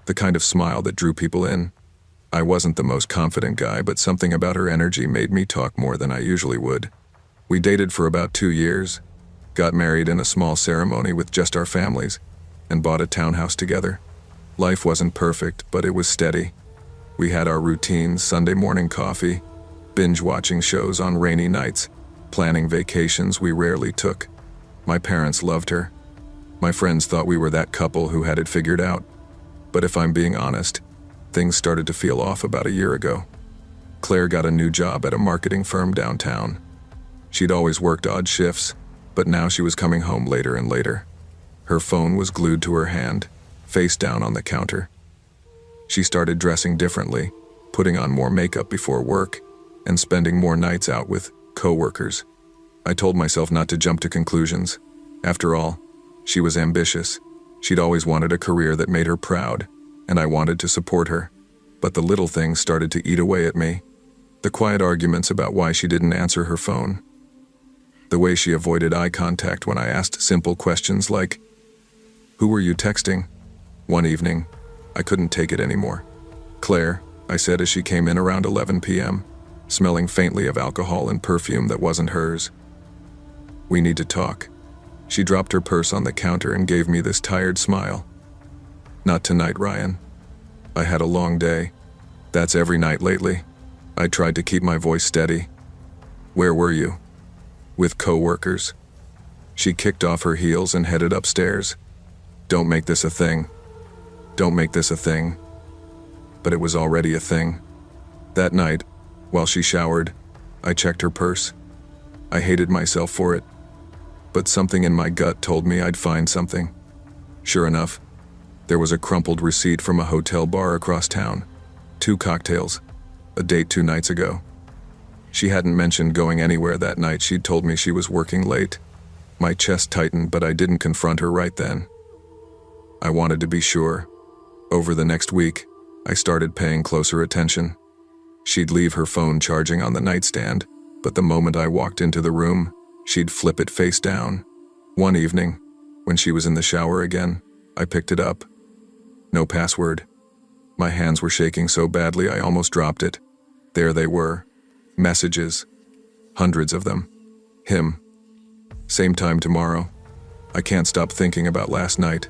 the kind of smile that drew people in. I wasn't the most confident guy, but something about her energy made me talk more than I usually would. We dated for about 2 years, got married in a small ceremony with just our families, and bought a townhouse together. Life wasn't perfect, but it was steady. We had our routines: Sunday morning coffee, binge-watching shows on rainy nights, planning vacations we rarely took. My parents loved her. My friends thought we were that couple who had it figured out. But if I'm being honest, things started to feel off about a year ago. Claire got a new job at a marketing firm downtown. She'd always worked odd shifts, but now she was coming home later and later. Her phone was glued to her hand, face down on the counter. She started dressing differently, putting on more makeup before work, and spending more nights out with co-workers. I told myself not to jump to conclusions. After all, she was ambitious. She'd always wanted a career that made her proud, and I wanted to support her. But the little things started to eat away at me. The quiet arguments about why she didn't answer her phone. The way she avoided eye contact when I asked simple questions like, "Who were you texting?" One evening, I couldn't take it anymore. "Claire," I said as she came in around 11 p.m., smelling faintly of alcohol and perfume that wasn't hers. "We need to talk." She dropped her purse on the counter and gave me this tired smile. "Not tonight, Ryan. I had a long day. That's every night lately." I tried to keep my voice steady. "Where were you?" "With co-workers." She kicked off her heels and headed upstairs. "Don't make this a thing. Don't make this a thing." But it was already a thing. That night, while she showered, I checked her purse. I hated myself for it. But something in my gut told me I'd find something. Sure enough, there was a crumpled receipt from a hotel bar across town. 2 cocktails. A date 2 nights ago. She hadn't mentioned going anywhere that night. She'd told me she was working late. My chest tightened, but I didn't confront her right then. I wanted to be sure. Over the next week, I started paying closer attention. She'd leave her phone charging on the nightstand, but the moment I walked into the room, she'd flip it face down. One evening, when she was in the shower again, I picked it up. No password. My hands were shaking so badly I almost dropped it. There they were. Messages. Hundreds of them. Him. Same time tomorrow. I can't stop thinking about last night.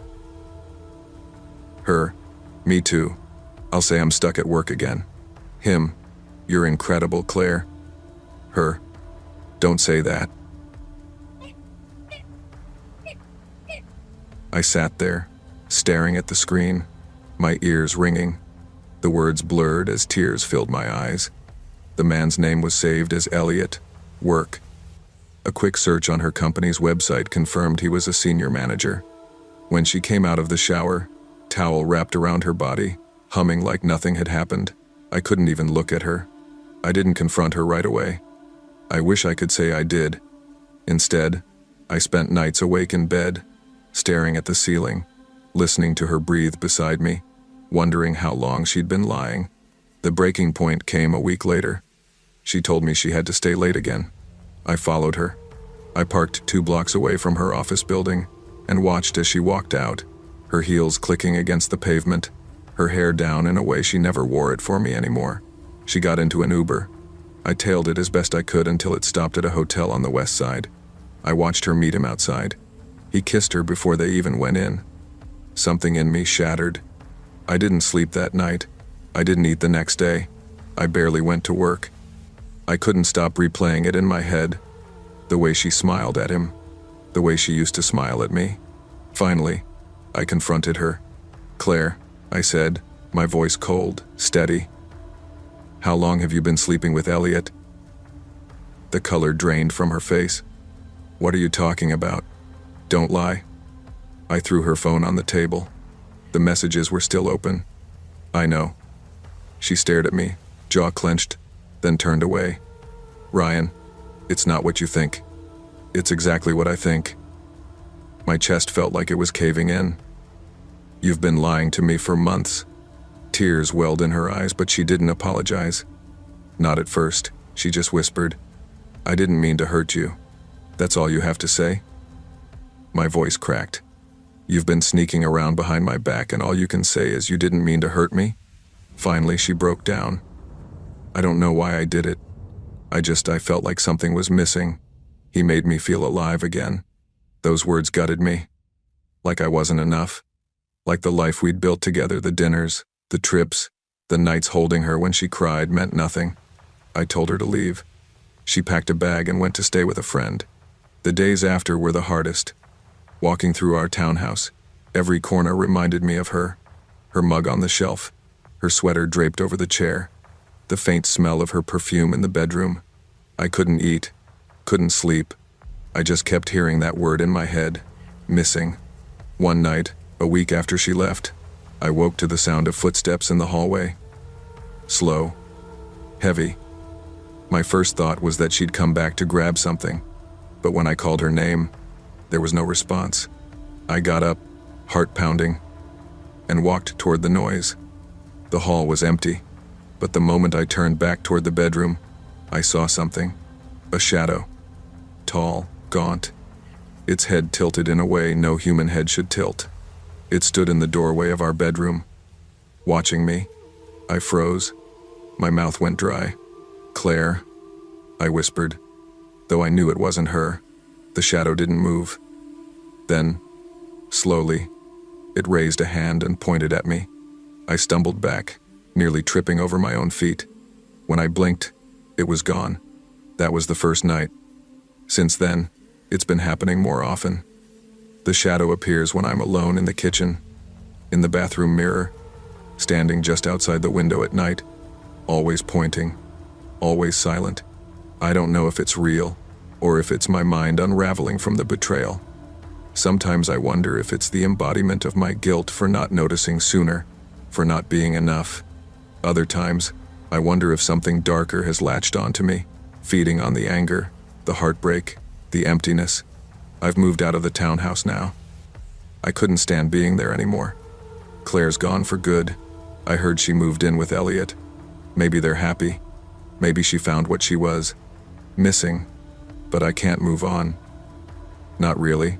Her. Me too. I'll say I'm stuck at work again. Him. You're incredible, Claire. Her. Don't say that. I sat there, staring at the screen, my ears ringing. The words blurred as tears filled my eyes. The man's name was saved as Elliot. Work. A quick search on her company's website confirmed he was a senior manager. When she came out of the shower, towel wrapped around her body, humming like nothing had happened, I couldn't even look at her. I didn't confront her right away. I wish I could say I did. Instead, I spent nights awake in bed, staring at the ceiling, listening to her breathe beside me, wondering how long she'd been lying. The breaking point came a week later. She told me she had to stay late again. I followed her. I parked 2 blocks away from her office building and watched as she walked out, her heels clicking against the pavement, her hair down in a way she never wore it for me anymore. She got into an Uber. I tailed it as best I could until it stopped at a hotel on the west side. I watched her meet him outside. He kissed her before they even went in. Something in me shattered. I didn't sleep that night. I didn't eat the next day. I barely went to work. I couldn't stop replaying it in my head. The way she smiled at him. The way she used to smile at me. Finally, I confronted her. "Claire," I said, my voice cold, steady. "How long have you been sleeping with Elliot?" The color drained from her face. "What are you talking about? Don't lie." I threw her phone on the table. The messages were still open. "I know." She stared at me, jaw clenched, then turned away. "Ryan, it's not what you think. It's exactly what I think." My chest felt like it was caving in. "You've been lying to me for months." Tears welled in her eyes, but she didn't apologize. "Not at first," she just whispered. "I didn't mean to hurt you. That's all you have to say?" My voice cracked. "You've been sneaking around behind my back and all you can say is you didn't mean to hurt me?" Finally, she broke down. "I don't know why I did it. I felt like something was missing. He made me feel alive again." Those words gutted me. Like I wasn't enough. Like the life we'd built together, the dinners, the trips, the nights holding her when she cried meant nothing. I told her to leave. She packed a bag and went to stay with a friend. The days after were the hardest. Walking through our townhouse, every corner reminded me of her. Her mug on the shelf, her sweater draped over the chair, the faint smell of her perfume in the bedroom. I couldn't eat, couldn't sleep. I just kept hearing that word in my head, missing. One night, a week after she left, I woke to the sound of footsteps in the hallway. Slow, heavy. My first thought was that she'd come back to grab something, but when I called her name, there was no response. I got up, heart pounding, and walked toward the noise. The hall was empty, but the moment I turned back toward the bedroom, I saw something. A shadow. Tall, gaunt, its head tilted in a way no human head should tilt. It stood in the doorway of our bedroom, watching me. I froze. My mouth went dry. "Claire," I whispered, though I knew it wasn't her. The shadow didn't move. Then, slowly, it raised a hand and pointed at me. I stumbled back, nearly tripping over my own feet. When I blinked, it was gone. That was the first night. Since then, it's been happening more often. The shadow appears when I'm alone in the kitchen, in the bathroom mirror, standing just outside the window at night, always pointing, always silent. I don't know if it's real, or if it's my mind unraveling from the betrayal. Sometimes I wonder if it's the embodiment of my guilt for not noticing sooner, for not being enough. Other times, I wonder if something darker has latched onto me, feeding on the anger, the heartbreak, the emptiness. I've moved out of the townhouse now. I couldn't stand being there anymore. Claire's gone for good. I heard she moved in with Elliot. Maybe they're happy. Maybe she found what she was missing. But I can't move on. Not really,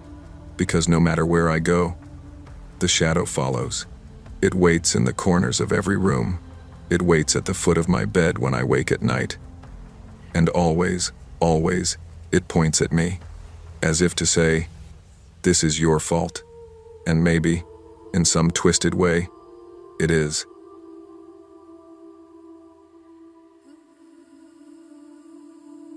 because no matter where I go, the shadow follows. It waits in the corners of every room. It waits at the foot of my bed when I wake at night. And always, always, it points at me, as if to say, "This is your fault." And maybe, in some twisted way, it is.